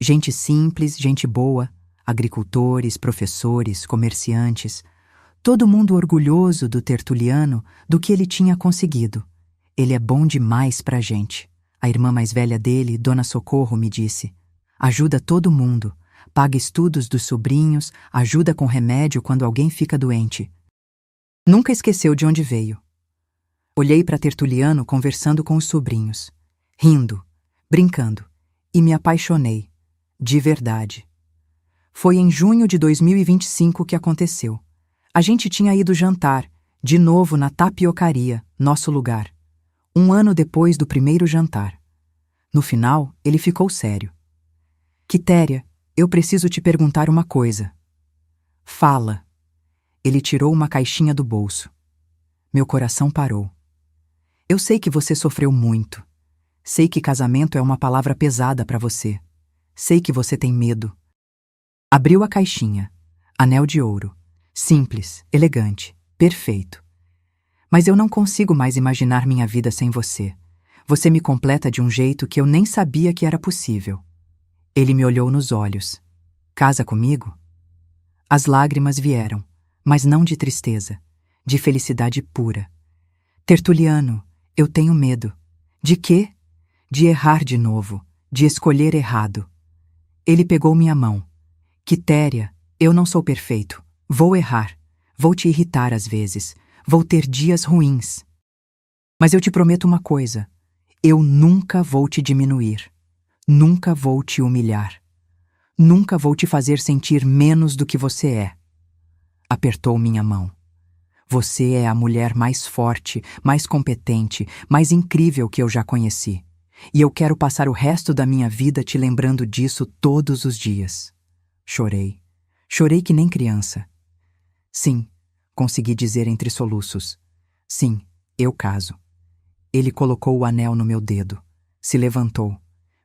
Gente simples, gente boa, agricultores, professores, comerciantes. Todo mundo orgulhoso do Tertuliano, do que ele tinha conseguido. Ele é bom demais pra gente. A irmã mais velha dele, Dona Socorro, me disse. Ajuda todo mundo. Paga estudos dos sobrinhos, ajuda com remédio quando alguém fica doente. Nunca esqueceu de onde veio. Olhei para Tertuliano conversando com os sobrinhos, rindo, brincando, e me apaixonei, de verdade. Foi em junho de 2025 que aconteceu. A gente tinha ido jantar, de novo na tapiocaria, nosso lugar. 1 ano depois do primeiro jantar. No final, ele ficou sério. Quitéria, eu preciso te perguntar uma coisa. Fala. Ele tirou uma caixinha do bolso. Meu coração parou. Eu sei que você sofreu muito. Sei que casamento é uma palavra pesada para você. Sei que você tem medo. Abriu a caixinha. Anel de ouro. Simples, elegante, perfeito. Mas eu não consigo mais imaginar minha vida sem você. Você me completa de um jeito que eu nem sabia que era possível. Ele me olhou nos olhos. Casa comigo? As lágrimas vieram, mas não de tristeza, de felicidade pura. Tertuliano, eu tenho medo. De quê? De errar de novo, de escolher errado. Ele pegou minha mão. Quitéria, eu não sou perfeito. Vou errar. Vou te irritar às vezes. Vou ter dias ruins. Mas eu te prometo uma coisa. Eu nunca vou te diminuir. Nunca vou te humilhar. Nunca vou te fazer sentir menos do que você é. Apertou minha mão. Você é a mulher mais forte, mais competente, mais incrível que eu já conheci. E eu quero passar o resto da minha vida te lembrando disso todos os dias. Chorei. Chorei que nem criança. Sim, consegui dizer entre soluços. Sim, eu caso. Ele colocou o anel no meu dedo. Se levantou.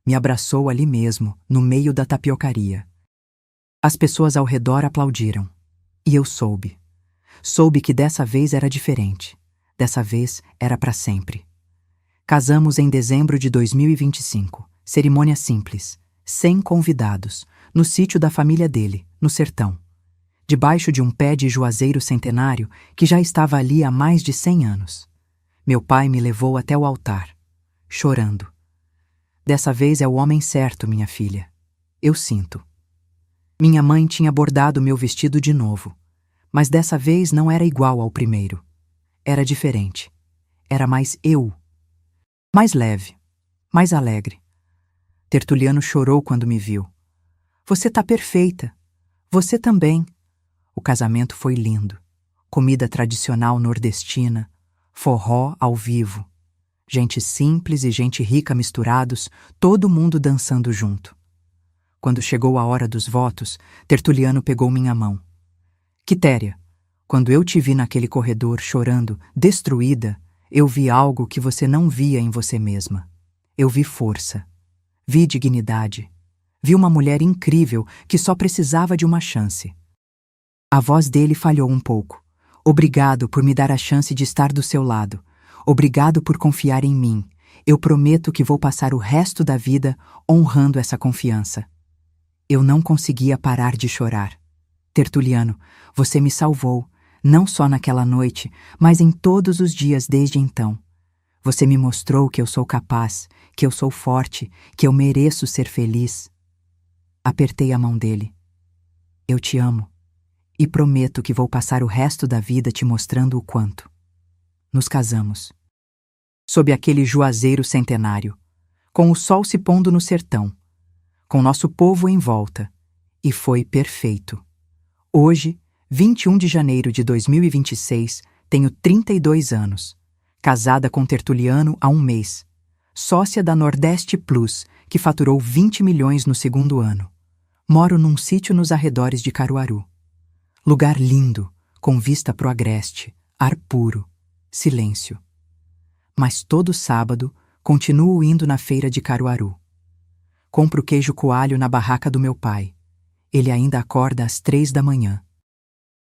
Me abraçou ali mesmo, no meio da tapiocaria. As pessoas ao redor aplaudiram. E eu soube. Soube que dessa vez era diferente. Dessa vez era para sempre. Casamos em dezembro de 2025. Cerimônia simples, sem convidados, no sítio da família dele, no sertão. Debaixo de um pé de juazeiro centenário que já estava ali há mais de 100 anos. Meu pai me levou até o altar, chorando. Dessa vez é o homem certo, minha filha. Eu sinto. Minha mãe tinha bordado meu vestido de novo, mas dessa vez não era igual ao primeiro. Era diferente. Era mais eu. Mais leve, mais alegre. Tertuliano chorou quando me viu. Você tá perfeita. Você também. O casamento foi lindo. Comida tradicional nordestina, forró ao vivo. Gente simples e gente rica misturados, todo mundo dançando junto. Quando chegou a hora dos votos, Tertuliano pegou minha mão. Quitéria, quando eu te vi naquele corredor chorando, destruída, eu vi algo que você não via em você mesma. Eu vi força. Vi dignidade. Vi uma mulher incrível que só precisava de uma chance. A voz dele falhou um pouco. Obrigado por me dar a chance de estar do seu lado. Obrigado por confiar em mim. Eu prometo que vou passar o resto da vida honrando essa confiança. Eu não conseguia parar de chorar. Tertuliano, você me salvou, não só naquela noite, mas em todos os dias desde então. Você me mostrou que eu sou capaz, que eu sou forte, que eu mereço ser feliz. Apertei a mão dele. Eu te amo e prometo que vou passar o resto da vida te mostrando o quanto. Nos casamos. Sob aquele juazeiro centenário, com o sol se pondo no sertão, com nosso povo em volta, e foi perfeito. Hoje, 21 de janeiro de 2026, tenho 32 anos, casada com Tertuliano há um mês, sócia da Nordeste Plus, que faturou 20 milhões no segundo ano. Moro num sítio nos arredores de Caruaru. Lugar lindo, com vista pro agreste, ar puro, silêncio. Mas todo sábado, continuo indo na feira de Caruaru. Compro queijo coalho na barraca do meu pai. Ele ainda acorda às 3 da manhã.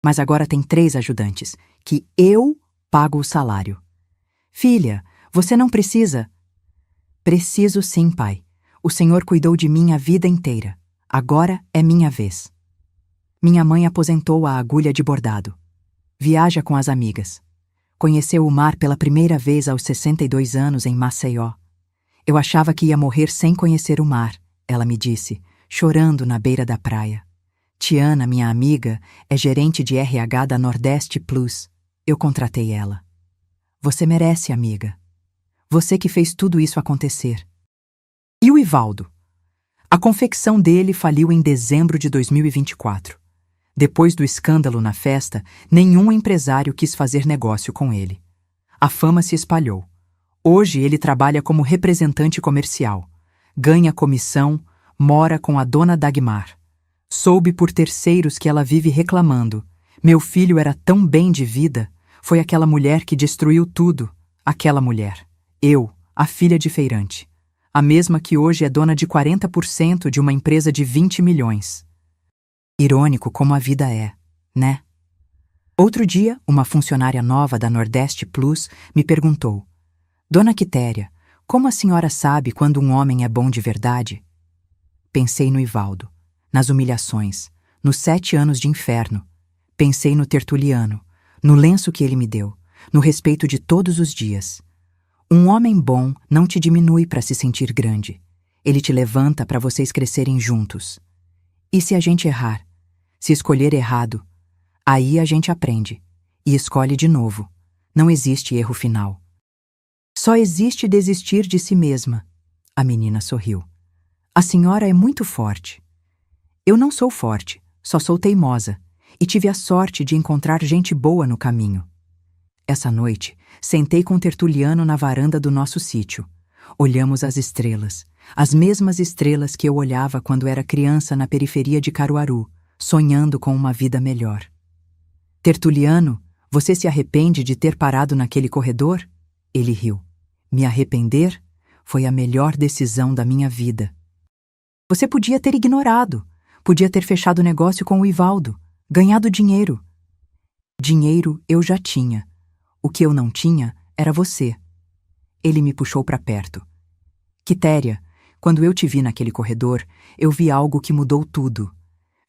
Mas agora tem 3 ajudantes, que eu pago o salário. Filha, você não precisa. Preciso sim, pai. O Senhor cuidou de mim a vida inteira. Agora é minha vez. Minha mãe aposentou a agulha de bordado. Viaja com as amigas. Conheceu o mar pela primeira vez aos 62 anos em Maceió. Eu achava que ia morrer sem conhecer o mar, ela me disse, chorando na beira da praia. Tiana, minha amiga, é gerente de RH da Nordeste Plus. Eu contratei ela. Você merece, amiga. Você que fez tudo isso acontecer. E o Ivaldo? A confecção dele faliu em dezembro de 2024. Depois do escândalo na festa, nenhum empresário quis fazer negócio com ele. A fama se espalhou. Hoje ele trabalha como representante comercial. Ganha comissão, mora com a dona Dagmar. Soube por terceiros que ela vive reclamando. Meu filho era tão bem de vida. Foi aquela mulher que destruiu tudo. Aquela mulher. Eu, a filha de feirante. A mesma que hoje é dona de 40% de uma empresa de 20 milhões. Irônico como a vida é, né? Outro dia, uma funcionária nova da Nordeste Plus me perguntou: Dona Quitéria, como a senhora sabe quando um homem é bom de verdade? Pensei no Ivaldo, nas humilhações, nos 7 anos de inferno. Pensei no Tertuliano, no lenço que ele me deu, no respeito de todos os dias. Um homem bom não te diminui para se sentir grande. Ele te levanta para vocês crescerem juntos. E se a gente errar? Se escolher errado? Aí a gente aprende. E escolhe de novo. Não existe erro final. Só existe desistir de si mesma. A menina sorriu. A senhora é muito forte. Eu não sou forte, só sou teimosa. E tive a sorte de encontrar gente boa no caminho. Essa noite, sentei com Tertuliano na varanda do nosso sítio. Olhamos as estrelas, as mesmas estrelas que eu olhava quando era criança na periferia de Caruaru, sonhando com uma vida melhor. Tertuliano, você se arrepende de ter parado naquele corredor? Ele riu. Me arrepender? Foi a melhor decisão da minha vida. Você podia ter ignorado, podia ter fechado o negócio com o Ivaldo, ganhado dinheiro. Dinheiro eu já tinha. O que eu não tinha era você. Ele me puxou para perto. Quitéria, quando eu te vi naquele corredor, eu vi algo que mudou tudo.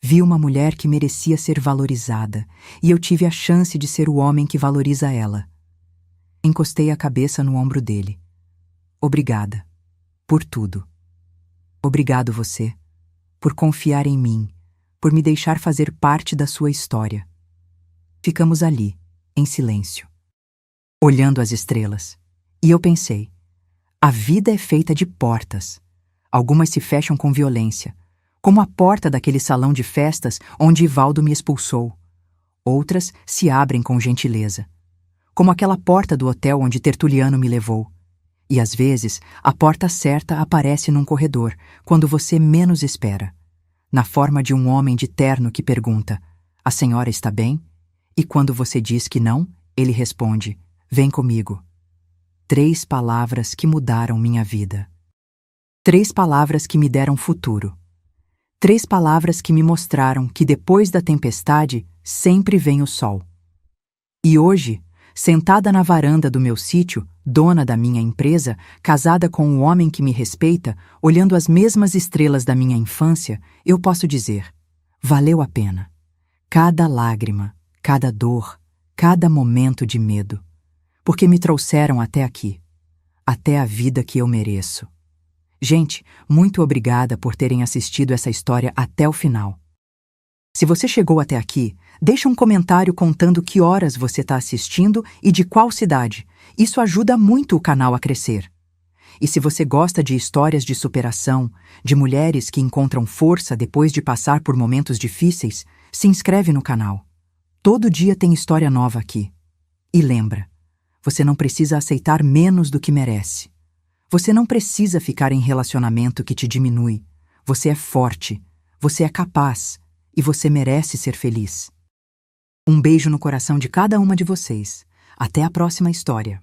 Vi uma mulher que merecia ser valorizada, e eu tive a chance de ser o homem que valoriza ela. Encostei a cabeça no ombro dele. Obrigada. Por tudo. Obrigado você. Por confiar em mim. Por me deixar fazer parte da sua história. Ficamos ali, em silêncio, olhando as estrelas. E eu pensei, a vida é feita de portas. Algumas se fecham com violência, como a porta daquele salão de festas onde Ivaldo me expulsou. Outras se abrem com gentileza, como aquela porta do hotel onde Tertuliano me levou. E às vezes, a porta certa aparece num corredor, quando você menos espera, na forma de um homem de terno que pergunta: "A senhora está bem?" E quando você diz que não, ele responde: "Vem comigo." 3 palavras que mudaram minha vida. 3 palavras que me deram futuro. 3 palavras que me mostraram que depois da tempestade sempre vem o sol. E hoje, sentada na varanda do meu sítio, dona da minha empresa, casada com um homem que me respeita, olhando as mesmas estrelas da minha infância, eu posso dizer: valeu a pena. Cada lágrima, cada dor, cada momento de medo. Porque me trouxeram até aqui. Até a vida que eu mereço. Gente, muito obrigada por terem assistido essa história até o final. Se você chegou até aqui, deixa um comentário contando que horas você está assistindo e de qual cidade. Isso ajuda muito o canal a crescer. E se você gosta de histórias de superação, de mulheres que encontram força depois de passar por momentos difíceis, se inscreve no canal. Todo dia tem história nova aqui. E lembra, você não precisa aceitar menos do que merece. Você não precisa ficar em relacionamento que te diminui. Você é forte, você é capaz e você merece ser feliz. Um beijo no coração de cada uma de vocês. Até a próxima história.